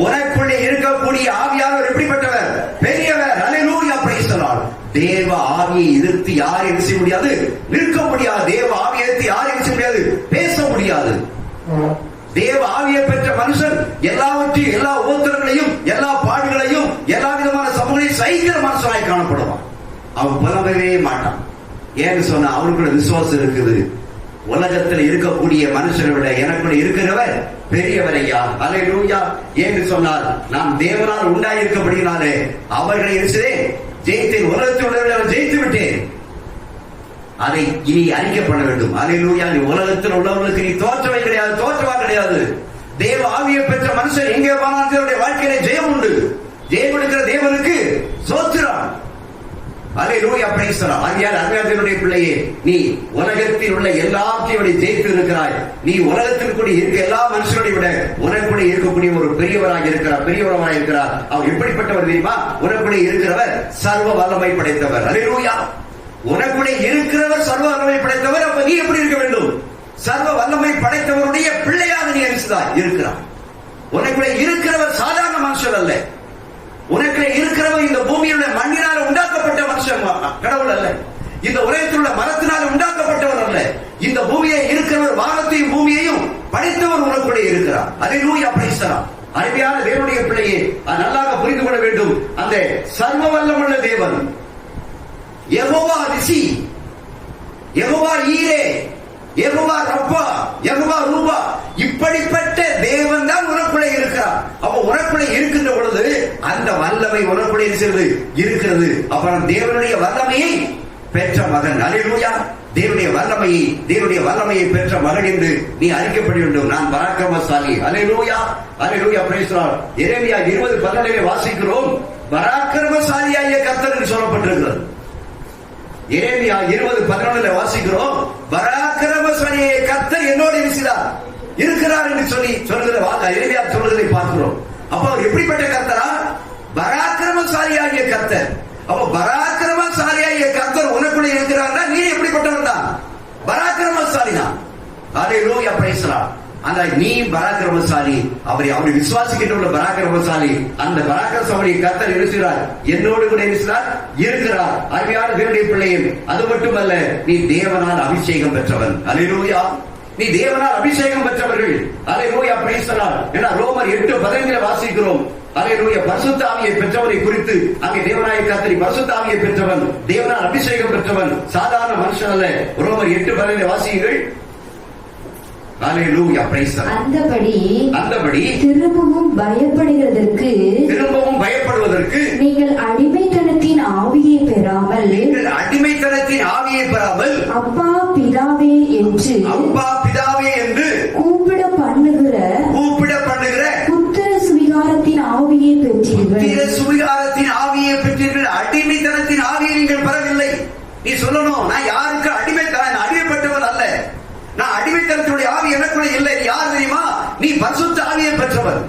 உனக்குள்ளே இருக்கக்கூடிய ஆவியானவர் எப்படிப்பட்டவர்? பெரியவர். அல்லேலூயா, பிரைஸ் தி லார்ட். தேவ ஆவியை எதிர்த்து யார் என்ன செய்ய முடியாது? நிற்க முடியாது. தேவ ஆவியை எதிர்த்து யார் என்ன செய்ய முடியாது? பேச முடியாது. தேவ ஆவியை பெற்ற மனுஷன் எல்லாவற்றையும், எல்லா உபத்திரங்களையும், எல்லா பாடுகளையும், எல்லா விதமான சமூகங்களையும் சகிக்கிற மனுஷனாய் காணப்படுவான். அவன் புலம்பவே மாட்டான். ஏன்னு சொன்னா அவனுக்குள்ள விசுவாசம் இருக்குது. உலகத்தில் இருக்கக்கூடிய மனுஷனை விட எனக்குள்ள இருக்கிறவர் பெரியவர் ஐயா. அல்லேலூயா. என்று சொன்னால் நாம் தேவனால் உண்டாயிருக்கபடினாலே அவர்களை ஜெயித்தேன். உலகத்தில் உள்ளவர்களை ஜெயித்து விட்டேன். அதை இனி அறிக்கப்பட வேண்டும். அல்லேலூயா. நீ உலகத்தில் உள்ளவர்களுக்கு நீ தோற்றவை கிடையாது, தோற்றவா கிடையாது. தேவ ஆவியை பெற்ற மனுஷன் எங்கே போனாலும் வாழ்க்கையில ஜெயம் உண்டு. ஜெயம் கொடுக்கிற தேவனுக்கு ஸ்தோத்திரம். அல்லேலூயா, பிரைஸ் தி லார்ட். ஆகையால் அருமையானவருடைய பிள்ளையே, நீ உலகத்தில் உள்ள எல்லாத்தையும் ஜெயித்து இருக்கிறாய். நீ உலகத்திற்குள்ள இருக்க எல்லா மனுஷனையும் விட உனக்குள்ள இருக்கக்கூடிய ஒரு பெரியவராக இருக்கிறார், பெரியவராக இருக்கிறார். அவர் எப்படிப்பட்டவர் தெரியுமா? உனக்குள்ள இருக்கிறவர் சர்வ வல்லமை படைத்தவர். அல்லேலூயா. உனக்குள்ளே இருக்கிறவர் சர்வ வல்லமை படைத்தவர். அப்ப நீ எப்படி இருக்க வேண்டும்? சர்வ வல்லமை படைத்தவருடைய பிள்ளையாக நீ இருக்கிறார். உனக்குள்ளே இருக்கிறவர் சாதாரண மனுஷன் அல்ல. உனக்குள்ளே இருக்கிறவர் இந்த பூமியுடைய மண்ணினால் உண்டாக்கப்பட்ட மனுஷன், கடவுள் அல்ல. இந்த உலகத்தில் உள்ள மரத்தினால் உண்டாக்கப்பட்டவர் அல்ல. இந்த பூமியை இருக்கிறவர் வானத்தையும் பூமியையும் படைத்தவர் உனக்குள்ளே இருக்கிறார். அல்லேலூயா, பிரைஸ் தி லார்ட். அருமையான தேவனுடைய பிள்ளையே, நன்றாக புரிந்து கொள்ள வேண்டும். அந்த சர்வ வல்லமுள்ள தேவன் யெகோவா நிசி, யெகோவா ஈரே, யெகோவா ரப்பா, யெகோவா ரூபா, இப்படிப்பட்ட தேவன் தான் உனக்குள்ளே இருக்கிறார். அப்ப உனக்குள்ளே இருக்கின்ற பொழுது அந்த வல்லமை உனக்குள்ளே இருக்கிறது. அப்புறம் தேவனுடைய வல்லமையை பெற்ற மகன். அல்லேலூயா. தேவனுடைய வல்லமையை பெற்ற மகன் என்று நீ அறிக்கப்பட வேண்டும். நான் பராக்கிரமசாலி. அல்லேலூயா, அல்லேலூயா, பிரைஸ் தி லார்ட். எரேமியா 20:12 வாசிக்கிறோம். பராக்கிரமசாலியாகிய கர்த்தர் என்று சொல்லப்பட்டிருக்கிறது. எரேமியா 20:11 வாசிக்கிறோம். பராக்கிரமசாலியாகிய கர்த்தர் என்னோடு இருக்கிறார் என்று சொல்லுகிற வார்த்தை எரேமியா சொல்லுவதை பார்க்கிறோம். அப்ப அவர் எப்படிப்பட்ட கர்த்தரா? பராக்கிரமசாலியாகிய கர்த்தர். அப்ப பராக்கிரமசாலியாகிய கர்த்தர் உனக்குள்ளே இருக்கிறார். நீ எப்படிப்பட்டவர் தான்? பராக்கிரமசாலி தான். அல்லேலூயா, பிரைஸ் தி லார்ட். அந்த நீ பராக்கிரமசாலி. அவரை விசுவாசிக்கின்ற உள்ள பராக்கிரமசாலி. அந்த பராக்கிரமசாலியை கர்த்தர் இருக்கிறார், என்னோடு கூட இருக்கிறார். அருமையான தேவனுடைய பிள்ளையே, அது மட்டுமல்ல, நீ தேவனால் அபிஷேகம் பெற்றவன். அல்லேலூயா. நீ தேவனால் அபிஷேகம் பெற்றவர்கள். அல்லேலூயா, பிரைஸ் தி லார்ட். ஏன்னா ரோமர் 8:15 வாசிக்கிறோம். அல்லேலூயா. பரிசுத்த ஆவியை பெற்றவரை குறித்து அங்கே தேவனாகிய கர்த்தர் பரிசுத்த ஆவியை பெற்றவன், தேவனால் அபிஷேகம் பெற்றவன், சாதாரண மனுஷன் அல்ல. ரோமர் 8:15 வாசியுங்கள். அல்லேலூயா, பிரைஸ் தி லார்ட். அந்தபடி திரும்பவும் பயப்படுவதற்கு நீங்கள் அடிமைத்தனத்தின் ஆவியை பெறாமல் அப்பா பிதாவே என்று கூப்பிட பண்ணுகிற புத்திர சுவிகாரத்தின் ஆவியை பெற்றீர்கள். அடிமைத்தனத்தின் ஆவியை நீங்கள் பெறவில்லை. நீ சொல்லணும், நான் யாருக்கு அடிமைப்பட்டவன் அல்ல. நான் அடிமைத்தனத்துடைய ஆவி எனக்குள்ள இல்லை. நீ யார் தெரியுமா? நீ பரிசுத்த ஆவியை பெற்றவர்.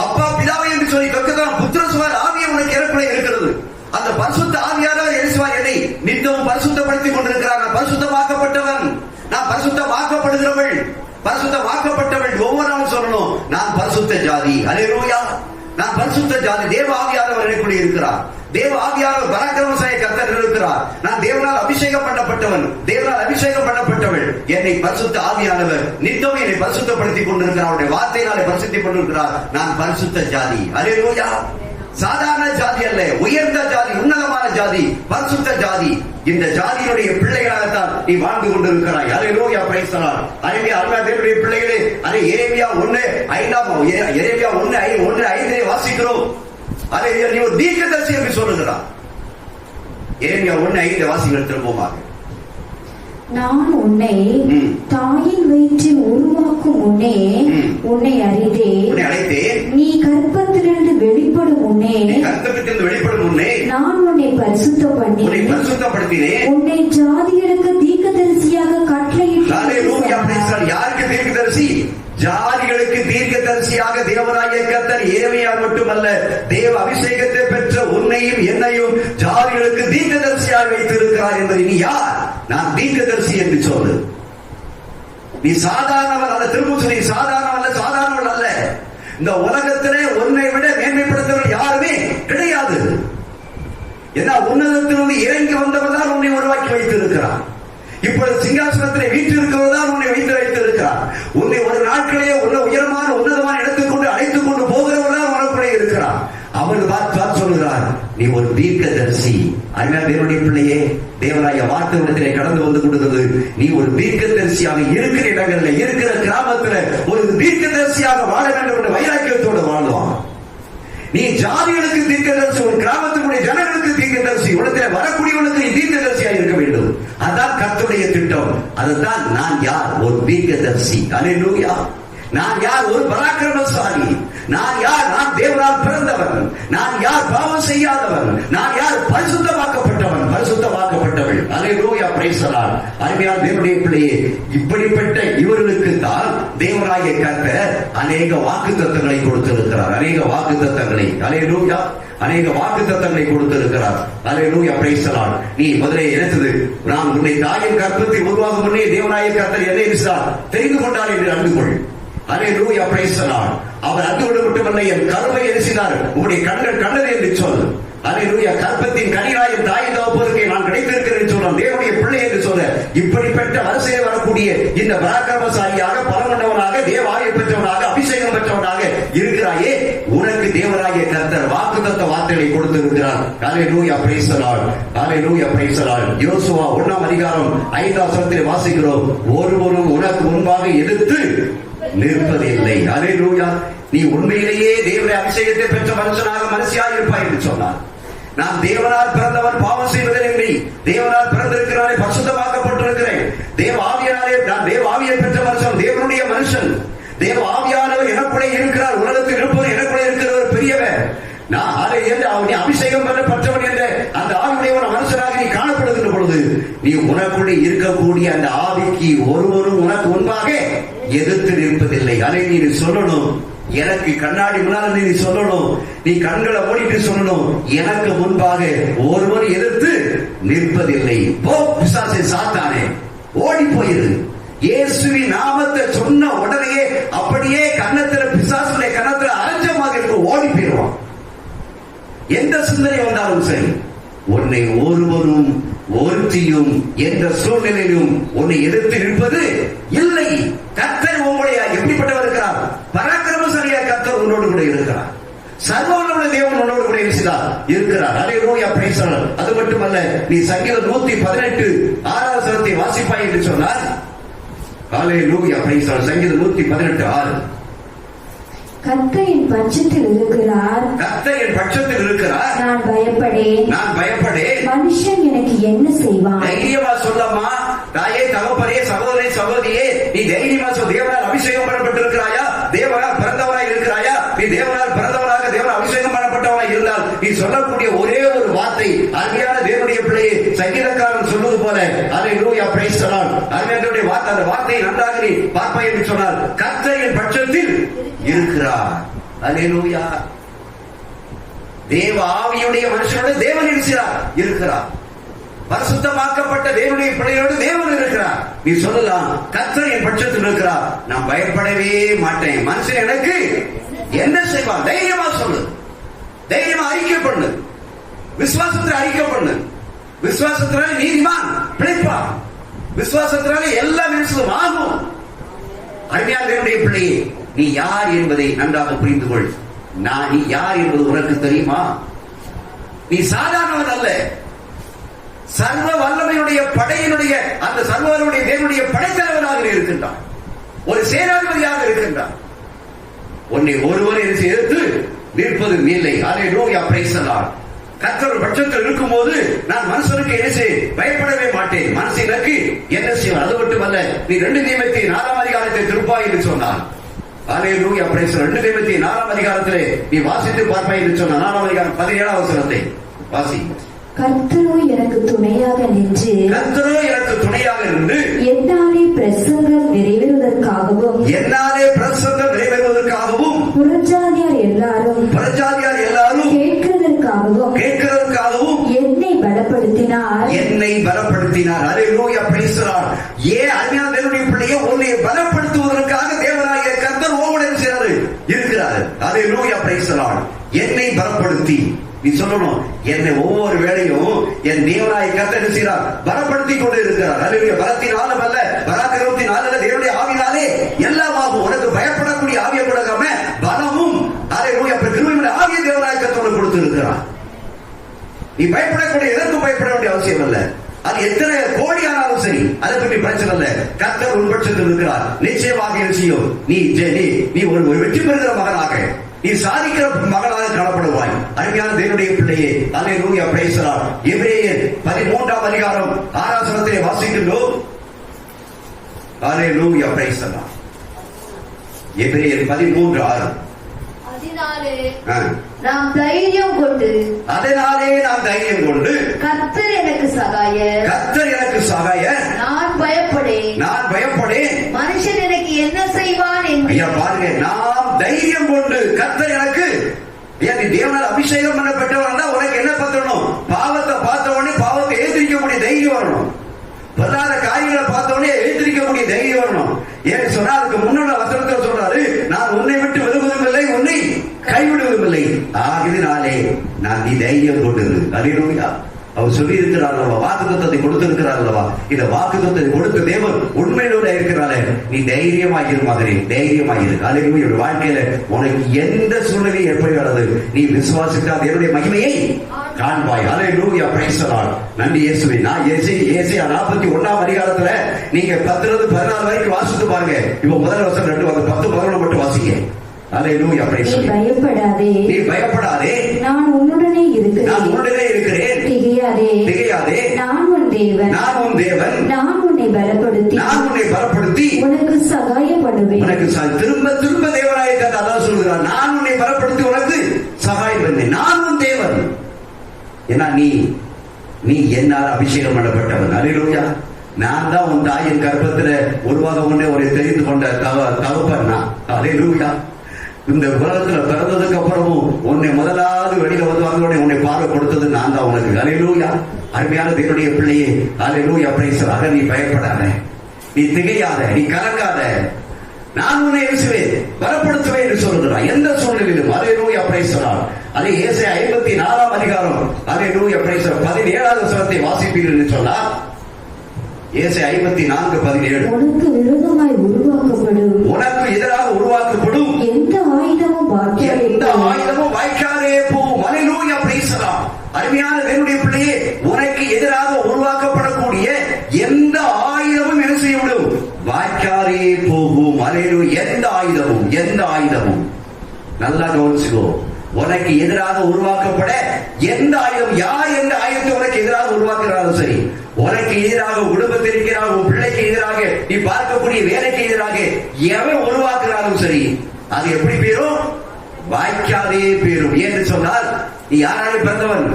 அப்பா பிதாவை என்று சொல்லி பெற்றதான் புத்திர சுவார் ஆவியை உனக்கு எனக்குள்ள இருக்கிறது. அந்த பரிசுத்த ஆவியானவர் எழுசுவார் என்னை நித்தமும் பரிசுத்தப்படுத்திக் கொண்டிருக்கிறார். நான் பரிசுத்தமாக்கப்பட்டவன், நான் பரிசுத்தமாக்கப்படுகிறவள், பரிசுத்தமாக்கப்பட்டவள். ஒவ்வொரு நாளும் சொல்லணும், நான் பரிசுத்த ஜாதி. அல்லேலூயா. நான் பரிசுத்த ஜாதி. தேவ ஆவியானவர் எனக்குள்ள இருக்கிறார். தேவ ஆவியானவர் பராக்கிரமசாலியாகிய கர்த்தர் இருக்கிறார். நான் தேவனால் அபிஷேகம் பண்ணப்பட்டவன், தேவனால் அபிஷேகம் பண்ணப்பட்டவள். என்னை பரிசுத்த ஆவியானவர் நித்தமும் என்னை பரிசுத்தப்படுத்திக் கொண்டிருக்கிறார். அவருடைய வார்த்தையினாலே பரிசுத்திக் கொண்டிருக்கிறார். நான் பரிசுத்த ஜாதி. அல்லேலூயா. சாதாரண ஜாதி அல்ல, உயர்ந்த ஜாதி, உன்னதமான ஜாதி, பரிசுத்த ஜாதி. இந்த ஜாதியுடைய பிள்ளைகளாகத்தான் நீ வாழ்ந்து கொண்டிருக்கிறாய். அல்லேலூயா, பிரைஸ் தி லார்ட். அருமையான தேவனுடைய பிள்ளைகளே, அதை எரேமியா 1:5 வாசிக்கிறோம். அதை நீ ஒரு தீர்க்கதரிசி என்று சொல்லுகிறார். எரேமியா 1:5 வாசிங்கள் திரும்பமாக. நான் உன்னை தாயின் வயிற்றில் உருவாக்கும் உன்னை அழைத்தேன். நீ கர்ப்பத்திலிருந்து வெளிப்படும் முன்னே நான் உன்னை பரிசுத்தப்படுத்தினேன். உன்னை ஜாதிகளுக்கு தீர்க்கதரிசியாக கட்டளையிட்டேன். யாருக்கு தீர்க்கதரிசி? ஜாதிகளுக்கு தீர்க்கதரிசியாக தேவனாகிய கர்த்தர் எரேமியா மட்டுமல்ல, தேவ அபிஷேகத்தை பெற்ற உன்னையும் என்னையும் ஜாதிகளுக்கு தீர்க்கதரிசியாக வைத்திருக்கிறார் என்பதை நீ யார்? நான் தீர்க்கதரிசி என்று சொல்லு. நீ சாதாரணவன் அல்ல. திரும்ப சொல்லி, சாதாரணவன் அல்ல. இந்த உலகத்திலே உன்னை விட மேன்மைப்படுத்தவர் யாருமே கிடையாது. ஏன்னா உன்னதத்திலிருந்து இறங்கி வந்தவர் தான் உன்னை உருவாக்கி வைத்திருக்கிறார். இப்பொழுது சிங்காசனத்திலே வீற்றிருக்கிறவர் தான் உன்னை வைத்திருக்கிறார். உன்னை ஒரு நாட்களே உள்ள உயரமான உன்னதமான இடத்துக்கு கொண்டு அழைத்துக் கொண்டு போகிறவர் தான் உனக்குள்ளே இருக்கிறார். அவர் பார்த்து சொல்லுகிறார், நீ ஒரு தீர்க்கதரிசி. அதனால் தேவனுடைய பிள்ளையே, தேவனாய வார்த்தை இடத்திலே கடந்து வந்து கொண்டிருந்தது. நீ ஒரு தீர்க்கதரிசியாக இருக்கிற இடங்களில், இருக்கிற கிராமத்தில் ஒரு தீர்க்கதரிசியாக வாழ வேண்டும் என்ற வைராக்கியத்தோடு வாழ்வான். நீ ஜாதிகளுக்கு தீர்க்கதரிசி, ஒரு கிராமத்தினுடைய ஜனங்களுக்கு தீர்க்கதரிசி, உலகத்தில் வரக்கூடியவர்களுக்கு நீ தீர்க்கதரிசியாக இருக்க வேண்டும். அதான் கர்த்தருடைய திட்டம். அதுதான் நான் யார், ஒரு தீர்க்கதரிசி. அல்லேலூயா. நான் யார், ஒரு பராக்கிரமசாலி. நான் யார், நான் தேவனால் பிறந்தவன். நான் யார், பாவம் செய்யாதவன். நான் யார், பரிசுத்தமாக்கப்பட்டவன், பரிசுத்தமாக்கப்பட்டவள். அல்லேலூயா, பிரைஸ் தி லார்ட். அருமையான தேவனுடைய பிள்ளையே, இப்படிப்பட்ட இவர்களுக்கு தான் தேவனாகிய கர்த்தர் அநேக வாக்குத்தத்தங்களை கொடுத்திருக்கிறார். அநேக வாக்குத்தத்தங்களை, அல்லேலூயா, அநேக வாக்குத்தத்தங்களை கொடுத்திருக்கிறார். அல்லேலூயா, பிரைஸ் தி லார்ட். நீ முதலே நினைத்தது, நான் உன்னை தாயின் கர்ப்பத்தில் உருவாகும் முன்னே தேவனாகிய கர்த்தர் என்னை தெரிந்து கொண்டார் என்று அறிந்து கொள். அல்லேலூயா, பிரைஸ் தி லார்ட். அவர் அந்தோடு மட்டுமல்ல, என் கருவை எரிசினார், உங்களுடைய கண்கள் கண்டது என்று சொல். அல்லேலூயா. கர்ப்பத்தின் கனியாய் தாய் தகப்பனுக்கு நான் கிடைத்திருக்கிறேன் சொல்றான், தேவனுடைய பிள்ளை என்று சொல்ல. இப்படிப்பட்ட வரிசையை வரக்கூடிய இந்த பராக்கிரமசாலியாக, பலமண்டவனாக, தேவாலய பெற்றவனாக, அபிஷேகம் பெற்றவனாக இருக்கிறாயே, உனக்கு தேவனாகிய கர்த்தர் வாக்குத்தத்த வார்த்தைகளை கொடுத்திருக்கிறார். அல்லேலூயா, பிரைஸ் தி லார்ட். அல்லேலூயா, பிரைஸ் தி லார்ட். யோசுவா 1ஆம் அதிகாரம் 5ஆம் வசனத்தில் வாசிக்கிறோம், ஒருவரும் உனக்கு முன்பாக எதிர்த்து நிற்பதில்லை. அல்லேலூயா. நீ உண்மையிலேயே தேவனுடைய அபிஷேகத்தை பெற்ற மனுஷனாக மனுஷியாக இருப்பாய் என்று சொன்னார். நான் தேவனால் பிறந்தவன், பாவம் செய்வதில்லை. தேவனால் பிறந்திருக்கிறானே, பரிசுத்தமாக்கப்பட்டிருக்கிறேன். தேவ ஆவியானே, நான் தேவ ஆவியை பெற்ற மனுஷன், தேவனுடைய மனுஷன். தேவ ஆவியானவர் எனக்குள்ளே இருக்கிறார். உலகத்தில் இருப்பவர் எனக்குள்ளே இருக்கிறவர் பெரியவர். நான் அதை அவனை அபிஷேகம் பெற்றவன் என்ற அந்த ஆவியுடையவன் மனுஷனாக நீ காணப்படுகின்ற பொழுது, நீ உனக்குள்ளே இருக்கக்கூடிய அந்த ஆவிக்கு ஒருவரும் உனக்கு முன்பாக எதிர்த்து நிற்பதில்லை. அதை நீ சொல்லணும். எனக்கு கண்ணாடி முன்னால் நீ சொல்லணும். நீ கண்களை மூடிட்டு சொல்லணும், எனக்கு முன்பாக ஒருவர் எதிர்த்து நிற்பதில்லை. போ பிசாசே, சாத்தானே, ஓடி போயிரு. இயேசுவின் நாமத்தை சொன்ன உடனே அப்படியே கன்னத்துல, பிசாசுடைய கன்னத்துல அரைஞ்சமாக இருக்க ஓடி போயிடுவான். எந்த சிந்தனை வந்தாலும் சரி, உன்னை ஒருவரும் ஒருத்தியும் என்ற சூழ்நிலையிலும் உன்னை எதிர்த்து நிற்பது இல்லை. கர்த்தர் உங்களுடைய எப்படிப்பட்டவர் இருக்கிறார்? பராக்கிரமசாலியா கர்த்தர் உன்னோடு கூட இருக்கிறார். சர்வவல்லமையுள்ள தேவன் உன்னோடு கூட இருக்கிறார். அல்லேலூயா, பிரைஸ் தி லார்ட். அது மட்டுமல்ல, நீ சங்கீதம் 118 6ஆம் வசனத்தை வாசிப்பாய் என்று சொன்னார். அல்லேலூயா, பிரைஸ் தி லார்ட். சங்கீதம் 118 6. கர்த்தர் என் பட்சத்தில் இருக்கிறார். கர்த்தர் என் பட்சத்தில் இருக்கிறார். நான் பயப்படேன். மனுஷன் எனக்கு என்ன செய்வான்? தைரியமா சொல்லம்மா, தாயே, தகப்பனே, சகோதரே, சகோதரியே, நீ தைரியமா சொல். தேவனால் அபிஷேகம் பண்ணப்பட்டிருக்கிறாயா? தேவனால் பிறந்தவனாய் இருக்கிறாயா? நீ தேவனால் பிறந்தவனாக, தேவனால் அபிஷேகம் பண்ணப்பட்டவனாய் இருந்தால் நீ சொல்லக்கூடிய ஒரே ஒரு வார்த்தை, அருமையான தேவனுடைய பிள்ளையை சங்கீதக்காரன் சொல்வது போல, அல்லேலூயா, பிரைஸ் தி லார்ட். அருமையான வார்த்தை, அந்த வார்த்தையை நன்றாக நீ பார்ப்பாய் என்று சொன்னார். கர்த்தர் என் பட்சத்தில் இருக்கிறார். அல்லேலூயா. தேவ ஆவியுடைய மனுஷனோடு தேவன் இருக்கிறார். பரிசுத்தமாக்கப்பட்ட தேவனுடைய பிள்ளையோடு தேவன் இருக்கிறார். நீ சொல்லலாம், கர்த்தர் என் பட்சத்தில் இருக்கிறார், நான் பயப்படவே மாட்டேன். மனுஷன் எனக்கு என்ன செய்வான்? தைரியமா சொல்லு, தைரியமா அறிக்கை பண்ணு, விசுவாசத்தில் அறிக்கை பண்ணு. விசுவாசத்தினால நீதிமான் பிழைப்பான். விசுவாசத்தினால எல்லா மனுஷனும் ஆகும். அருமையான தேவனுடைய பிள்ளையே, நீ யார் என்பதை நன்றாக புரிந்து கொள். நீ யார் என்பது உனக்கு தெரியுமா? நீ சாதாரணவன் அல்ல. சர்வ வல்லமையுடைய படையினுடைய, அந்த சர்வ வல்லமையுடைய தேவனுடைய படைத்தலைவராக இருக்கின்றான். ஒரு சேனாதிபதியாக இருக்கின்றான். உன்னை ஒருவரை எதிர்த்து நிற்பது இல்லை. அல்லேலூயா, பிரைஸ் தி லார்ட். கர்த்தர் பட்சத்தில் இருக்கும் போது நான் மனுஷனுக்கு என்ன செய்ய பயப்படவே மாட்டேன். மனுஷனுக்கு என்ன செய்வான்? அது மட்டுமல்ல, நீ 2 தீமோத்தேயு 4ஆம் அதிகாரத்தை திருப்பாய் என்று சொன்னான். அல்லேலூயா, பிரைஸ் தி லார்ட். 2 தீமோத்தேயு 4ஆம் அதிகாரத்திலே நீ வாசித்து பார்ப்பாய் என்று சொன்ன 4ஆம் அதிகாரம் 17ஆம் வசனத்தை வாசி. கர்த்தரோ எனக்கு துணையாக நின்று, என்னாலே பிரசங்கம் நிறைவேறுவதற்காகவும், புறஜாதியார் எல்லாரும் கேட்கிறதற்காகவும் என்னை பலப்படுத்தினார். அல்லேலூயா, பிரைஸ் தி லார்ட். அருமையான தேவனுடைய பிள்ளையை உன்னை பலப்படுத்துவதற்காக தேவனாகிய கர்த்தர் உங்களுடன் இருக்கிறார். பிரைசலால் என்னை பலப்படுத்தி. நீ சொல்லணும், என்னை ஒவ்வொரு வேளையும் என் தேவனாய் கர்த்தர் செய்கிறார், பலப்படுத்தி கொண்டு இருக்கிறார். அல்லேலூயா. பலத்தினாலும் அல்ல, பராக்கிரமத்தினாலும் அல்ல, தேவனுடைய ஆவினாலே எல்லாமாகும். உனக்கு பயப்படக்கூடிய ஆவியை கொடுக்காம பலமும் அல்லேலூயா கிருபையுள்ள ஆவியை தேவனாய் கர்த்தர் கொடுத்து இருக்கிறார். நீ பயப்படக்கூடிய, எதற்கும் பயப்பட வேண்டிய அவசியம் அல்ல. அது எத்தனை கோடி ஆனாலும் சரி, அதை பற்றி பிரச்சனை இல்ல. கர்த்தர் உன் பட்சத்தில் இருக்கிறார். நிச்சயமாக செய்யும். நீ ஒரு வெற்றி பெறுகிற மகனாக, நீ சாதிக்கிற மகனாக காணப்படுவாய். அருமையான தேவனுடைய பிள்ளையே, அல்லேலூயா பிரைஸ் தி லார்ட். எபிரேயர் 13ஆம் அதிகாரம் 6ஆம் வசனத்திலே வாசிக்கின்றோம். அல்லேலூயா பிரைஸ் தி லார்ட். எபிரேயர் 13:6. நாம் தைரியம் கொண்டு, அதனாலே நாம் தைரியம் கொண்டு, கர்த்தர் எனக்கு சகாயர், நான் பயப்படேன், மனுஷன் எனக்கு என்ன செய்வான் என்று. ஐயா பாருங்க, நாம் தைரியம் கொண்டு, கர்த்தர் எனக்கு. நீ தேவனால் அபிஷேகம் பண்ணப்பட்டவன் தான் உனக்கு என்ன பத்தணும்? பாவத்தை பார்த்த உடனே பாவத்தை ஏற்றிருக்கக்கூடிய தைரியம் வரணும். பொருளாத காரியங்களை பார்த்த உடனே ஏற்றிருக்கக்கூடிய தைரியம் வரணும். ஏன்னு சொன்னா அதுக்கு முன்னுள்ள வசனத்தை சொல்றாரு, நான் உன்னை விட்டு விலகுவதும் இல்லை, உன்னை கைவிடுவதும் இல்லை. ஆகினாலே நான் நீ தைரியம் கொண்டிரு. அல்லேலூயா. அவர் சொல்லி இருக்கிறார் அல்லவா, வாக்குத்தத்தத்தை கொடுத்திருக்கிறார் அல்லவா. இந்த வாக்குத்தத்தத்தை கொடுத்த தேவன் உண்மையிலோட இருக்கிறாரே. நீ தைரியமாயிரு மகனே, தைரியமாயிரு. அல்லேலூயா. ஒரு வாழ்க்கையில உனக்கு எந்த சூழ்நிலை எப்படி வருது, நீ விசுவாசித்தால் தேவனுடைய மகிமையை காண்பாய். அல்லேலூயா பிரைஸ் தி லார்ட். நன்றி இயேசுவே. நான் ஏசாயா 41ஆம் அதிகாரத்துல நீங்க 10-14 வரைக்கும் வாசித்து பாருங்க. இப்போ முதல் வசனம் 2 10 11 மட்டும் வாசிங்க. அல்லேலூயா பிரைஸ் தி லார்ட். நீ பயப்படாதே, நான் உன்னுடனே இருக்கிறேன். திகையாதே, நான் உன் தேவன், நான் உன்னை பலப்படுத்தி உனக்கு சகாயம் பண்ணுவேன். உனக்கு திரும்ப திரும்ப தேவனாய கர்த்தர் அதான் சொல்கிறார், நான் உன்னை பலப்படுத்தி உனக்கு சகாயம் பண்ணுவேன். நான் உன் தேவன். ஏன்னா நீ என்னால் அபிஷேகம் பண்ணப்பட்டவன். அல்லேலூயா. நான் தான் உன் தாயின் கர்ப்பத்துல உருவாக முன்னே ஒரு தெரிந்து கொண்ட தகப்பன் நான். அல்லேலூயா. இந்த உலகத்துல பிறந்ததுக்கு அப்புறமும் உன்னை முதலாவது வெளியில வந்து உன்னை பார்வை கொடுத்தது நான் தான் உனக்கு. அல்லேலூயா. அருமையான தேவனுடைய பிள்ளையே, அல்லேலூயா பிரைஸ் தி லார்ட். நீ பயப்படாத, நீ திகையாத, நீ கலங்காத. நான் உன்னை எழுசுவேன், பலப்படுத்துவேன் என்று சொல்லுகிறார் எந்த சூழ்நிலையிலும். அல்லேலூயா பிரைஸ் தி லார்ட். அதே ஏசாயா 54ஆம் அதிகாரம் அல்லேலூயா பிரைஸ் தி லார்ட் 17ஆவது வசனத்தை வாசிப்பீர்கள் என்று சொன்னார். ஏசாயா 54:17. உனக்கு விரோதமாய் உனக்கு எதிராக உருவாக்கப்படும் எந்த ஆயுதமும் வாய்க்காதே போகும். அல்லேலூயா பிரைஸ் தி லார்ட். அருமையான தேவனுடைய பிள்ளையே, உனக்கு எதிராக உருவாக்கப்படக்கூடிய எந்த ஆயுதமும் என்ன செய்யப்படும்? வாய்க்காதே போகும். அல்லேலூயா. எந்த ஆயுதமும் நல்லா கவனிச்சுக்கோ. உனக்கு எதிராக உருவாக்கப்பட எந்த ஆயுதம், யார் எந்த ஆயுதத்தை உனக்கு எதிராக உருவாக்குறாலும் சரி, உனக்கு எதிராக, குடும்பத்திற்கு எதிராக, உன் பிள்ளைக்கு எதிராக, நீ பார்க்கக்கூடிய வேலைக்கு எதிராக எவன் உருவாக்குறாலும் சரி, அது எப்படி பேரும்? வாய்க்காதே பேரும். என்று சொன்னால் நீ யாராலே பிறந்தவன்?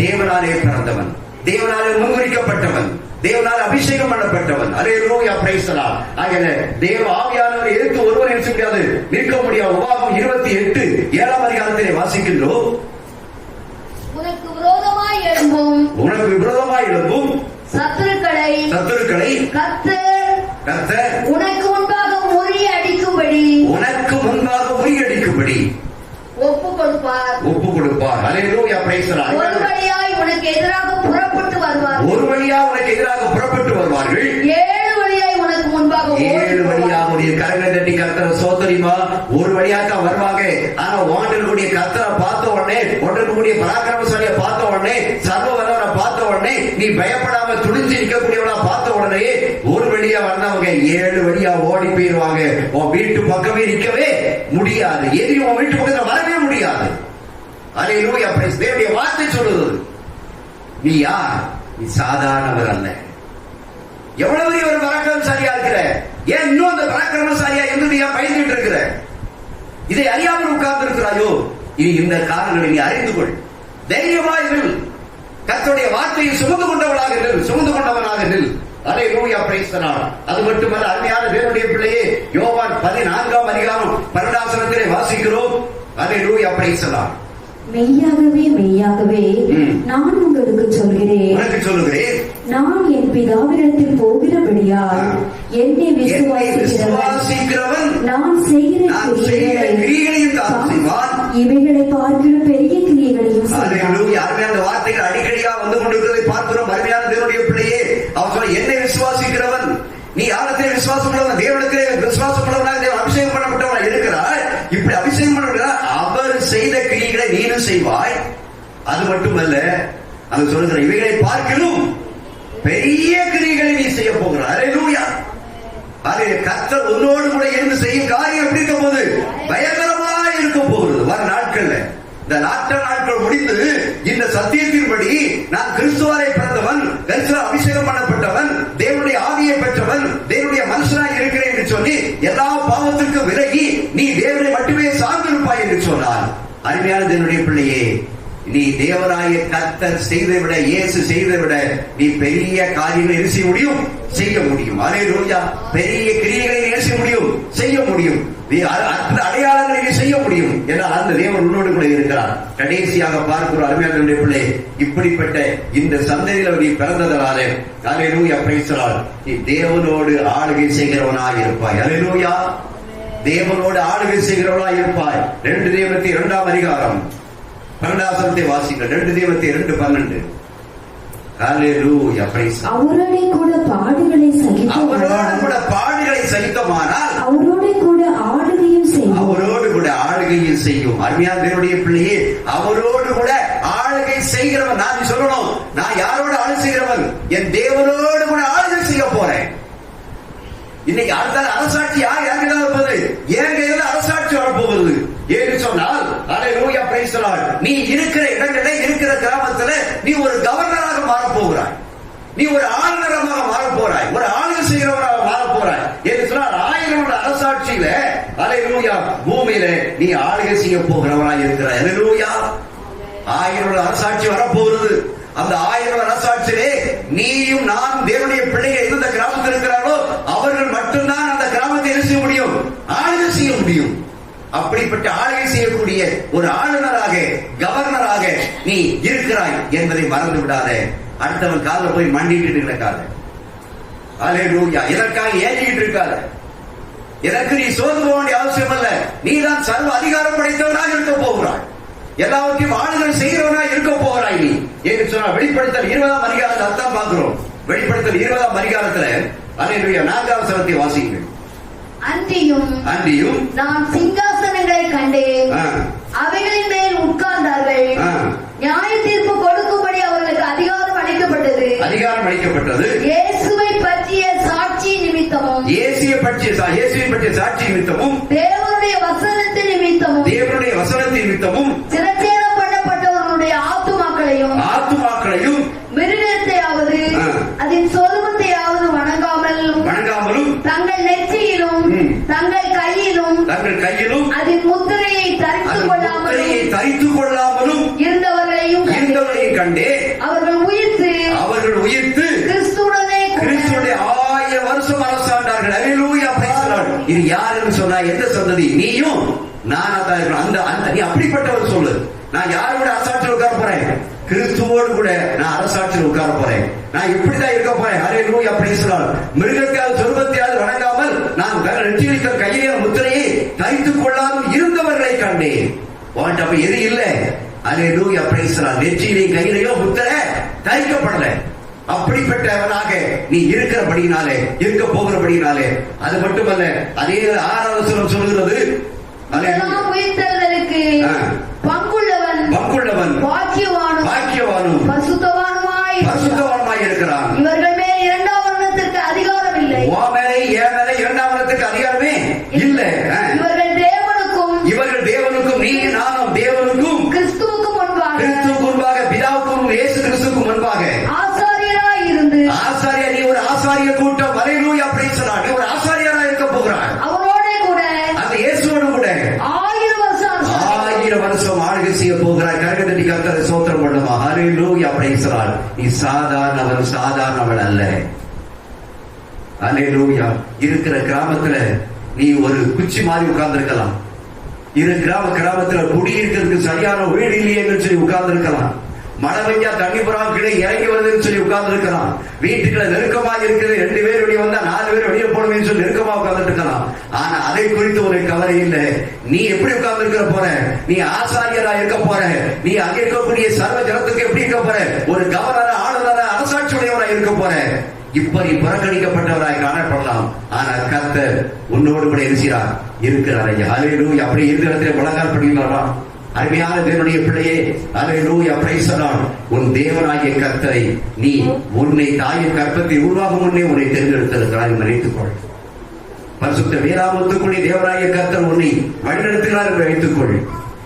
தேவனாலே பிறந்தவன், தேவனாலே முன்குறிக்கப்பட்டவன், தேவனால் அபிஷேகம் பண்ணப்பட்டவன். அல்லேலூயா பிரைஸ் தி லார்ட். ஆகையால தேவ ஆவியானவரை எதிர்த்து ஒருவர் நிற்க முடியாது, நிற்க முடியாது. உபாகமம் 28:7ஆம் அதிகாரத்திலே வாசிக்கின்றோம். உனக்கு விரோதமாய் எழும்பும் சத்துருக்களை கர்த்தர் உனக்கு முன்பாக முறியடிக்கும்படி ஒப்பு கொடுப்பார். அல்லேலூயா பிரைஸ் தி லார்ட். ஒரு வழியாய் உனக்கு எதிராக புறப்பட்டு வருவார்கள். 7 வழியாய் உனக்கு முன்பாக 7 வழியாக உடைய கரங்களை தட்டி கர்த்தரை சோதரிமா. ஒரு வழியாக வருவாங்க. ஆனா வாண்டக்கூடிய கர்த்தரை பார்த்த உடனே, ஒன்றக்கூடிய பராக்கிரமசாலியை பார்த்த உடனே, சர்வ வல்லவரை பார்த்த உடனே, நீ பயப்படாம துணிஞ்சு நிற்கக்கூடியவனா பார்த்த உடனே ஒரு வழியா வந்தவங்க 7 வழியா ஓடி போயிருவாங்க. உன் வீட்டு பக்கமே நிற்கவே முடியாது. எதிரி உன் வீட்டு பக்கத்துல வரவே முடியாது. அல்லேலூயா பிரைஸ். தேவனுடைய வார்த்தை சொல்லுது, நீ யார்? நீ சாதாரணவர் அல்ல. எவ்வளவு பெரிய ஒரு பராக்கிரமசாலியா இருக்கிற, ஏன் இன்னும் அந்த பராக்கிரமசாலியா என்று நீ பயந்துட்டு இருக்கிற? இதை அறியாமல் உட்கார்ந்து இருக்கிறாயோ? இந்த காரணங்களை நீ அறிந்து கொள். தைரியமாய் நில். கர்த்தருடைய வார்த்தையை சுமந்து கொண்டவனாக நில். அல்லேலூயா பிரைஸ் தி லார்ட். அது மட்டுமல்ல, அருமையான தேவனுடைய பிள்ளையே, யோவான் 14ஆம் அதிகாரம் 12ஆம் வசனத்திலே வாசிக்கிறோம். அல்லேலூயா பிரைஸ் தி லார்ட். மெய்யாகவே மெய்யாகவே நான் உங்களுக்கு சொல்கிறேன், உனக்கு சொல்லுகிறேன், நான் என் பிதாவிடத்தில் போகிறபடியால் என்னை விசுவாசிக்கிறவன் நான் செய்கிற கிரியைகளையும் தான் செய்வான், இவைகளை பார்க்கிற பெரிய கிரியைகளையும் செய்வான். யாருமே அந்த வார்த்தைகள் அடிக்கடியா வந்து கொண்டிருக்கிறதை பார்க்கிறோம். அருமையான தேவனுடைய பிள்ளையே, அவர் சொல்ல என்னை விசுவாசிக்கிறவன், நீ யாரத்தை விசுவாசம் உள்ளவன், தேவனுக்கு விசுவாசம் உள்ளவனாக தேவன் அபிஷேகம் பண்ணப்பட்டவனாக இருக்கிறார். இப்படி அபிஷேகம் பண்ணப்பட்டார், அவர் செய்த கிரியைகளை நீனும் செய்வாய். அது மட்டுமல்ல, அது சொல்லுகிற இவைகளை பார்க்கணும் பெரிய கிரியைகளை நீ செய்ய போகிறார். அல்லேலூயா. அது கர்த்தர் உன்னோடு கூட இருந்து செய்யும் காரியம் எப்படி இருக்க போகுது? பயங்கரமா இருக்க போகிறது வர நாட்கள்ல. இந்த நாட்கள் முடிந்து இந்த சத்தியத்தின்படி நான் கிறிஸ்துவாரை பிறந்தவன், கிறிஸ்துவ அபிஷேகம் பண்ணப்பட்டவன், தேவனுடைய ஆவியை பெற்றவன், தேவனுடைய மனுஷனாக இருக்கிறேன் என்று சொல்லி எல்லா பாவத்திற்கும் விலகி நீ தேவனை மட்டுமே சார்ந்திருப்பாய் என்று சொன்னார். அருமையான தேவனுடைய பிள்ளையே, நீ தேவராய கர்த்தர் செய்தை விட, இயேசு செய்தை விட நீ பெரிய காரியங்களை என்ன செய்ய முடியும்? செய்ய முடியும். அல்லேலூயா. பெரிய கிரியைகளை என்ன செய்ய முடியும்? செய்ய முடியும். அடையாளங்களை நீ செய்ய முடியும். என்றால் அந்த தேவன் உன்னோடு கூட இருக்கிறார். கடைசியாக பார்க்கிறோம் அருமையான பிள்ளை, இப்படிப்பட்ட இந்த சந்ததியில் நீ பிறந்ததனாலே அல்லேலூயா பிரைஸ் தி லார்ட், நீ தேவனோடு ஆளுகை செய்கிறவனாக இருப்பாய். அல்லேலூயா. தேவனோடு ஆளுகை செய்கிறவனாக இருப்பாய். 2 தீமோத்தேயு 2ஆம் அதிகாரம் 12 வாசிங்கள். 2 தீமோத்தேயு 2:12. அல்லேலூயா பிரைஸ். அவரோடு கூட பாடுகளை சகித்தமானால் அவரோடு கூட ஆளுகையும் செய்யும். அவரோடு கூட ஆளுகையும் செய்யும். அருமையான தேவனுடைய பிள்ளையே, அவரோடு கூட ஆளுகை செய்கிறவன். நான் சொல்லணும், நான் யாரோடு ஆளுகை செய்கிறவன்? என் தேவனோடு கூட ஆளுகை செய்ய போறேன். இன்னைக்கு அடுத்த அரசாட்சி யார் யாருக்கிட்ட இருப்பது? என் கையில அரசாட்சி வரப்போகிறது என்று சொன்னால் அல்லேலூயா பிரைஸ் தி லார்ட். நீ இருக்கிற இடங்களிலே, இருக்கிற கிராமத்தில் நீ ஒரு கவர்னராக மாறப்போகிறாய், நீ ஒரு ஆளுநராக மாறப்போறாய், ஒரு ஆளுகை செய்கிறவராக மாறப்போறாய் என்று சொன்னால் 1000 அரசாட்சியில அல்லேலூயா பூமியில நீ ஆளுகை செய்ய போகிறவராய் இருக்கிறாய். அல்லேலூயா. 1000 அரசாட்சி வரப்போகிறது. அந்த 1000 அரசாட்சியிலே நீயும் நானும் தேவனுடைய பிள்ளைகள் எந்த கிராமத்தில் இருக்கிறார்களோ அவர்கள் மட்டும்தான் அந்த கிராமத்தை என்ன செய்ய முடியும்? ஆளுகை செய்ய முடியும். அப்படிப்பட்ட ஆளுகை செய்யக்கூடிய ஒரு ஆளுநராக, கவர்னராக நீ இருக்கிறாய் என்பதை மறந்து விடாதே. அடுத்தவன் காலில் போய் மண்டிட்டு கிடக்காத. அல்லேலூயா. இதற்காக ஏற்றிக்கிட்டு இருக்காத. எனக்கு நீ சோர்ந்து போக வேண்டிய அவசியம் அல்ல. நீதான் சர்வ அதிகாரம் படைத்தவனாக இருக்க போகிறாய். எல்லாவற்றையும் ஆளுநர் செய்கிறவனாக இருக்க போகிறாய் நீ என்று சொன்னால் வெளிப்படுத்தல் 20ஆம் அதிகாரத்தை அர்த்தம் பார்க்கிறோம். வெளிப்படுத்தல் 20ஆம் அதிகாரத்துல அல்லேலூயா 4ஆம் வசனத்தை வாசிங்கள். அன்றியும் நான் சிங்காசனங்களை கண்டேன், அவைகளின் மேல் உட்கார்ந்தார்கள், நியாய தீர்ப்பு கொடுக்கும்படி அவர்களுக்கு அதிகாரம் அளிக்கப்பட்டது. இயேசுவை பற்றிய சாட்சி நிமித்தமும், இயேசுவை பற்றிய சாட்சி நிமித்தமும், தேவனுடைய வசனத்தின் நிமித்தமும், சிரச்சேதம் பண்ணப்பட்டவர்களுடைய ஆத்துமாக்களையும் மிருகத்தையாவது அதன் சொருபத்தையாவது வணங்காமலும் தங்கள் நெற்றியிலும் தங்கள் கையிலும் அதன் முத்திரையை தரித்துக் கொள்ளாமலும் இருந்தவர்களையும் கண்டே அவர்கள் உயிர்த்து கிறிஸ்துவுடனே 1000 வருஷம் அரசாண்டார்கள். அல்லேலூயா பிரைஸ் தி லார்ட். இது யார் என்று சொன்னா எந்த சந்ததி? நீயும் நானா தான் இருக்கணும். அந்த நீ அப்படிப்பட்டவர் சொல்லு. நான் யாரோட அரசாட்சியில் உட்கார போறேன்? கிறிஸ்துவோடு கூட நான் அரசாட்சியில் உட்கார போறேன். நான் இப்படிதான் இருக்க போறேன். அல்லேலூயா பிரைஸ் தி லார்ட். மிருகத்தையாவது சொர்க்கத்தையாவது வணங்காமல் நான் நெற்றியில் கையிலே முத்திரையை தரித்துக் கொள்ளாமல் இருந்தவர்களை கண்டேன். அப்ப எது இல்லை? அல்லேலூயா பிரைஸ் தி லார்ட். நெற்றியிலே கையிலேயோ முத்திரை தரிக்கப்படல. அப்படிப்பட்டவனாக நீ இருக்கிறபடினாலே, இருக்க போகிறபடினாலே, அது மட்டுமல்ல, அதே 6ஆம் வசனம் சொல்கிறது, பங்குள்ளவன் பாக்கியவானும் பரிசுத்தவானுமாய் இருக்கிறான். இவர்கள் மேல் 2ஆம் வர்ணத்திற்கு அதிகாரம் இல்லை. என் மேலே 2ஆம் வர்ணத்துக்கு அதிகாரமே இல்லை. இவர்கள் தேவனுக்கும் நீ நானும் தேவனுக்கும் கிறிஸ்துவுக்கு முன்பாக பிதாவுக்கும் இயேசு கிறிஸ்துவுக்கு முன்பாக ஆசாரியா நீ ஒரு ஆசாரிய கூட்டம். அல்லேலூயா பிரைஸ் தி லார்ட். நீ ஒரு ஆசாரியராக இருக்க போகிறாய். அவரோட கூட அந்த இயேசுவோடு கூட 1000 வருஷம் ஆளுகை செய்ய போகிறாய். கரகத்தட்டி கர்த்தரை ஸ்தோத்திரம் பண்ணுமா. அல்லேலூயா பிரைஸ் தி லார்ட். நீ சாதாரணவள் அல்ல. அல்லேலூயா. இருக்கிற கிராமத்துல நீ ஒரு குச்சி மாதிரி உட்கார்ந்து இருக்கலாம். கிராமத்துல குடியிருக்கிறதுக்கு சரியான வீடு இல்லையேன்னு சொல்லி உட்கார்ந்து இருக்கலாம். மழை பெஞ்சா தண்ணி புறம் கீழே இறங்கி வருதுன்னு சொல்லி உட்கார்ந்து இருக்கலாம். வீட்டுக்குள்ள நெருக்கமா இருக்குது, 2 பேர் வெளியே வந்தா 4 பேர் வெளியே போகணும்னு சொல்லி நெருக்கமா உட்கார்ந்துட்டு இருக்கலாம். ஆனா அதை குறித்து ஒரு கவலை இல்லை. நீ எப்படி உட்கார்ந்து இருக்க போற? நீ ஆசாரியரா இருக்க போற. நீ அங்க இருக்கக்கூடிய சர்வ ஜனத்துக்கு எப்படி இருக்க போற? ஒரு கவர்னரா, ஆளுநரா, அரசாட்சி உடையவரா இருக்க போற. இப்ப நீ புறக்கணிக்கப்பட்டவராய் காணப்படலாம். ஆனா கர்த்தர் உன்னோடு கூட இருக்கிறார். ஹல்லேலூயா. அப்படி இருக்கிற இடத்துல முழங்கால் படிக்கலாம். அருமையான தேவனுடைய பிள்ளையே, ஹல்லேலூயா, பிரைஸ் தி லார்ட். உன் தேவனாகிய கர்த்தரை நீ உன்னை தாயின் கர்ப்பத்தில் உருவாகும் முன்னே உன்னை தேர்ந்தெடுத்திருக்கிறாய் நினைத்துக்கொள். பரிசுத்த வேதாகமத்துக்குள்ளே தேவனாகிய கர்த்தர் உன்னை வழிநடத்துகிறார் என்று வைத்துக்கொள்.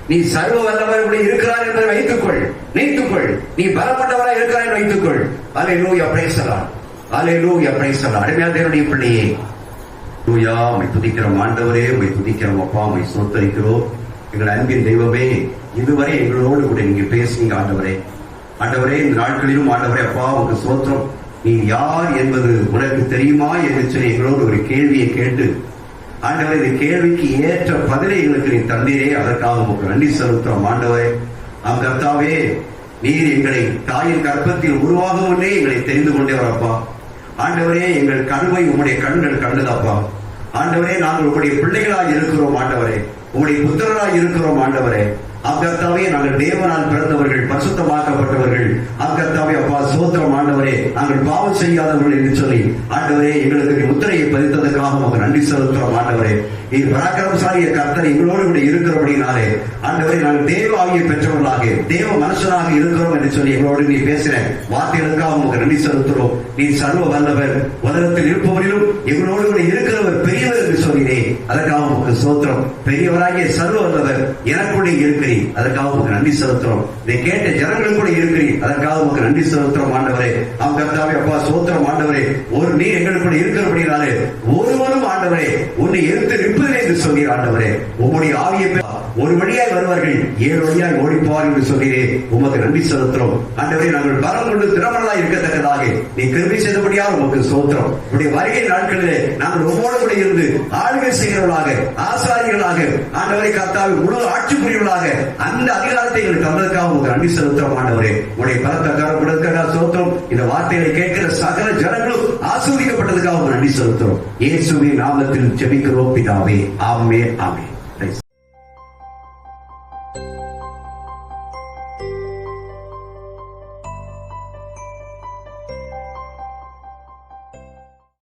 நீ சர்வ வல்லவர் இருக்கிறார் என்பதை வைத்துக்கொள், நினைத்துக்கொள். நீ பலப்பட்டவராய் இருக்கிறாய் என்று வைத்துக்கொள். ஹல்லேலூயா, பிரைஸ் தி லார்ட். ஹல்லேலூயா, பிரைஸ் தி லார்ட். அருமையான தேவனுடைய பிள்ளையே, ஹல்லேலூயா, உம்மை துதிக்கிறோம் ஆண்டவரே, உம்மை துதிக்கிறோம் அப்பா, உம்மை ஸ்தோத்திரிக்கிறோம். எங்கள் அன்பின் தெய்வமே, இதுவரை எங்களோடு கூட நீங்க பேசுங்க ஆண்டவரே. ஆண்டவரே, இந்த நாட்களிலும் ஆண்டவரே அப்பா உங்க ஸ்தோத்திரம். நீ யார் என்பது உனக்கு தெரியுமா என்று சொல்லி எங்களோடு ஒரு கேள்வியை கேட்டு ஆண்டவரே, இந்த கேள்விக்கு ஏற்ற பதிலை எங்களுக்கு நீ தந்தீரே, அதற்காக உங்களுக்கு நன்றி செலுத்துறோம் ஆண்டவரே. கர்த்தாவே, நீர் எங்களை தாயின் கர்ப்பத்தில் உருவாகும் முன்னே எங்களை தெரிந்து கொண்டேவரப்பா. ஆண்டவரே, எங்கள் கருவை உங்களுடைய கண்கள் கண்டதாப்பா. ஆண்டவரே, நாங்கள் உங்களுடைய பிள்ளைகளாக இருக்கிறோம் ஆண்டவரே, உங்களுடைய புத்திரராய் இருக்கிறோம் ஆண்டவரே. கர்த்தாவே, நாங்கள் தேவனால் பிறந்தவர்கள், பரிசுத்தமாக்கப்பட்டவர்கள். கர்த்தாவே அப்பா ஸ்தோத்திரம் ஆண்டவரே, நாங்கள் பாவம் செய்யாதவர்கள் என்று சொல்லி ஆண்டவரே எங்களுக்கு முத்திரையை பதித்ததற்காக உங்களுக்கு நன்றி செலுத்துறோம் ஆண்டவரே. இது பராக்கிரமசாலிய கர்த்தர் எங்களோடு கூட இருக்கிறபடினாலே ஆண்டவரே, நாங்கள் தேவ ஆவியை பெற்றவர்களாக, தேவ மனுஷனாக இருக்கிறோம் என்று சொல்லி எங்களோடு நீ பேசுற வார்த்தைகளுக்காக உங்களுக்கு நன்றி செலுத்துறோம். நீ சர்வ வல்லவர், உலகத்தில் இருப்பவரிலும் எங்களோடு கூட இருக்கிறவர் பெரியவர் என்று சொல்கிறே, அதற்காக உங்களுக்கு ஸ்தோத்திரம். பெரியவராகிய சர்வ வல்லவர் எனக்குள்ளே இருக்கிறீர், அதற்காக உங்களுக்கு நன்றி செலுத்துறோம். இதை கேட்ட ஜனங்களுக்கு கூட இருக்கிறீர், அதற்காக உங்களுக்கு நன்றி செலுத்துறோம் ஆண்டவரே. கர்த்தாவே அப்பா ஸ்தோத்திரம் ஆண்டவரே. ஒரு நீ எங்களுக்குள்ள இருக்கிறபடினாலே ஒருவரும் ஆண்டவரே உன்னை எடுத்து நிற்பதில்லை என்று சொல்கிறீர் ஆண்டவரே. உங்களுடைய ஆவியை ஒரு வழியாய் வருவார்கள், 7 வழியாய் ஓடிப்பார் என்று சொல்கிறே, உமக்கு நன்றி செலுத்துறோம் ஆண்டவரே. நாங்கள் பலம் கொண்டு திறமலாய் இருக்கத்தக்கதாக நீ கிருபை செய்தபடியாக உமக்கு ஸ்தோத்திரம். உடைய வருகை நாட்களிலே நாங்கள் உம்மோடு கூட இருந்து ஆளுகை செய்கிறவர்களாக, ஆசாரிகளாக ஆண்டவரை கர்த்தாவே முழு ஆட்சி புரியவர்களாக அந்த அதிகாரத்தை எங்களுக்கு தந்ததற்காக உங்களுக்கு நன்றி செலுத்துறோம் ஆண்டவரே. உடைய பலத்த கரப்படுவதற்காக ஸ்தோத்திரம். இந்த வார்த்தைகளை கேட்கிற சகல ஜனங்களும் ஆசீர்வதிக்கப்பட்டதுக்காக நன்றி செலுத்துறோம். இயேசுவின் நாமத்தில் ஜெபிக்கிறோம் பிதாவே, ஆமென், ஆமென்.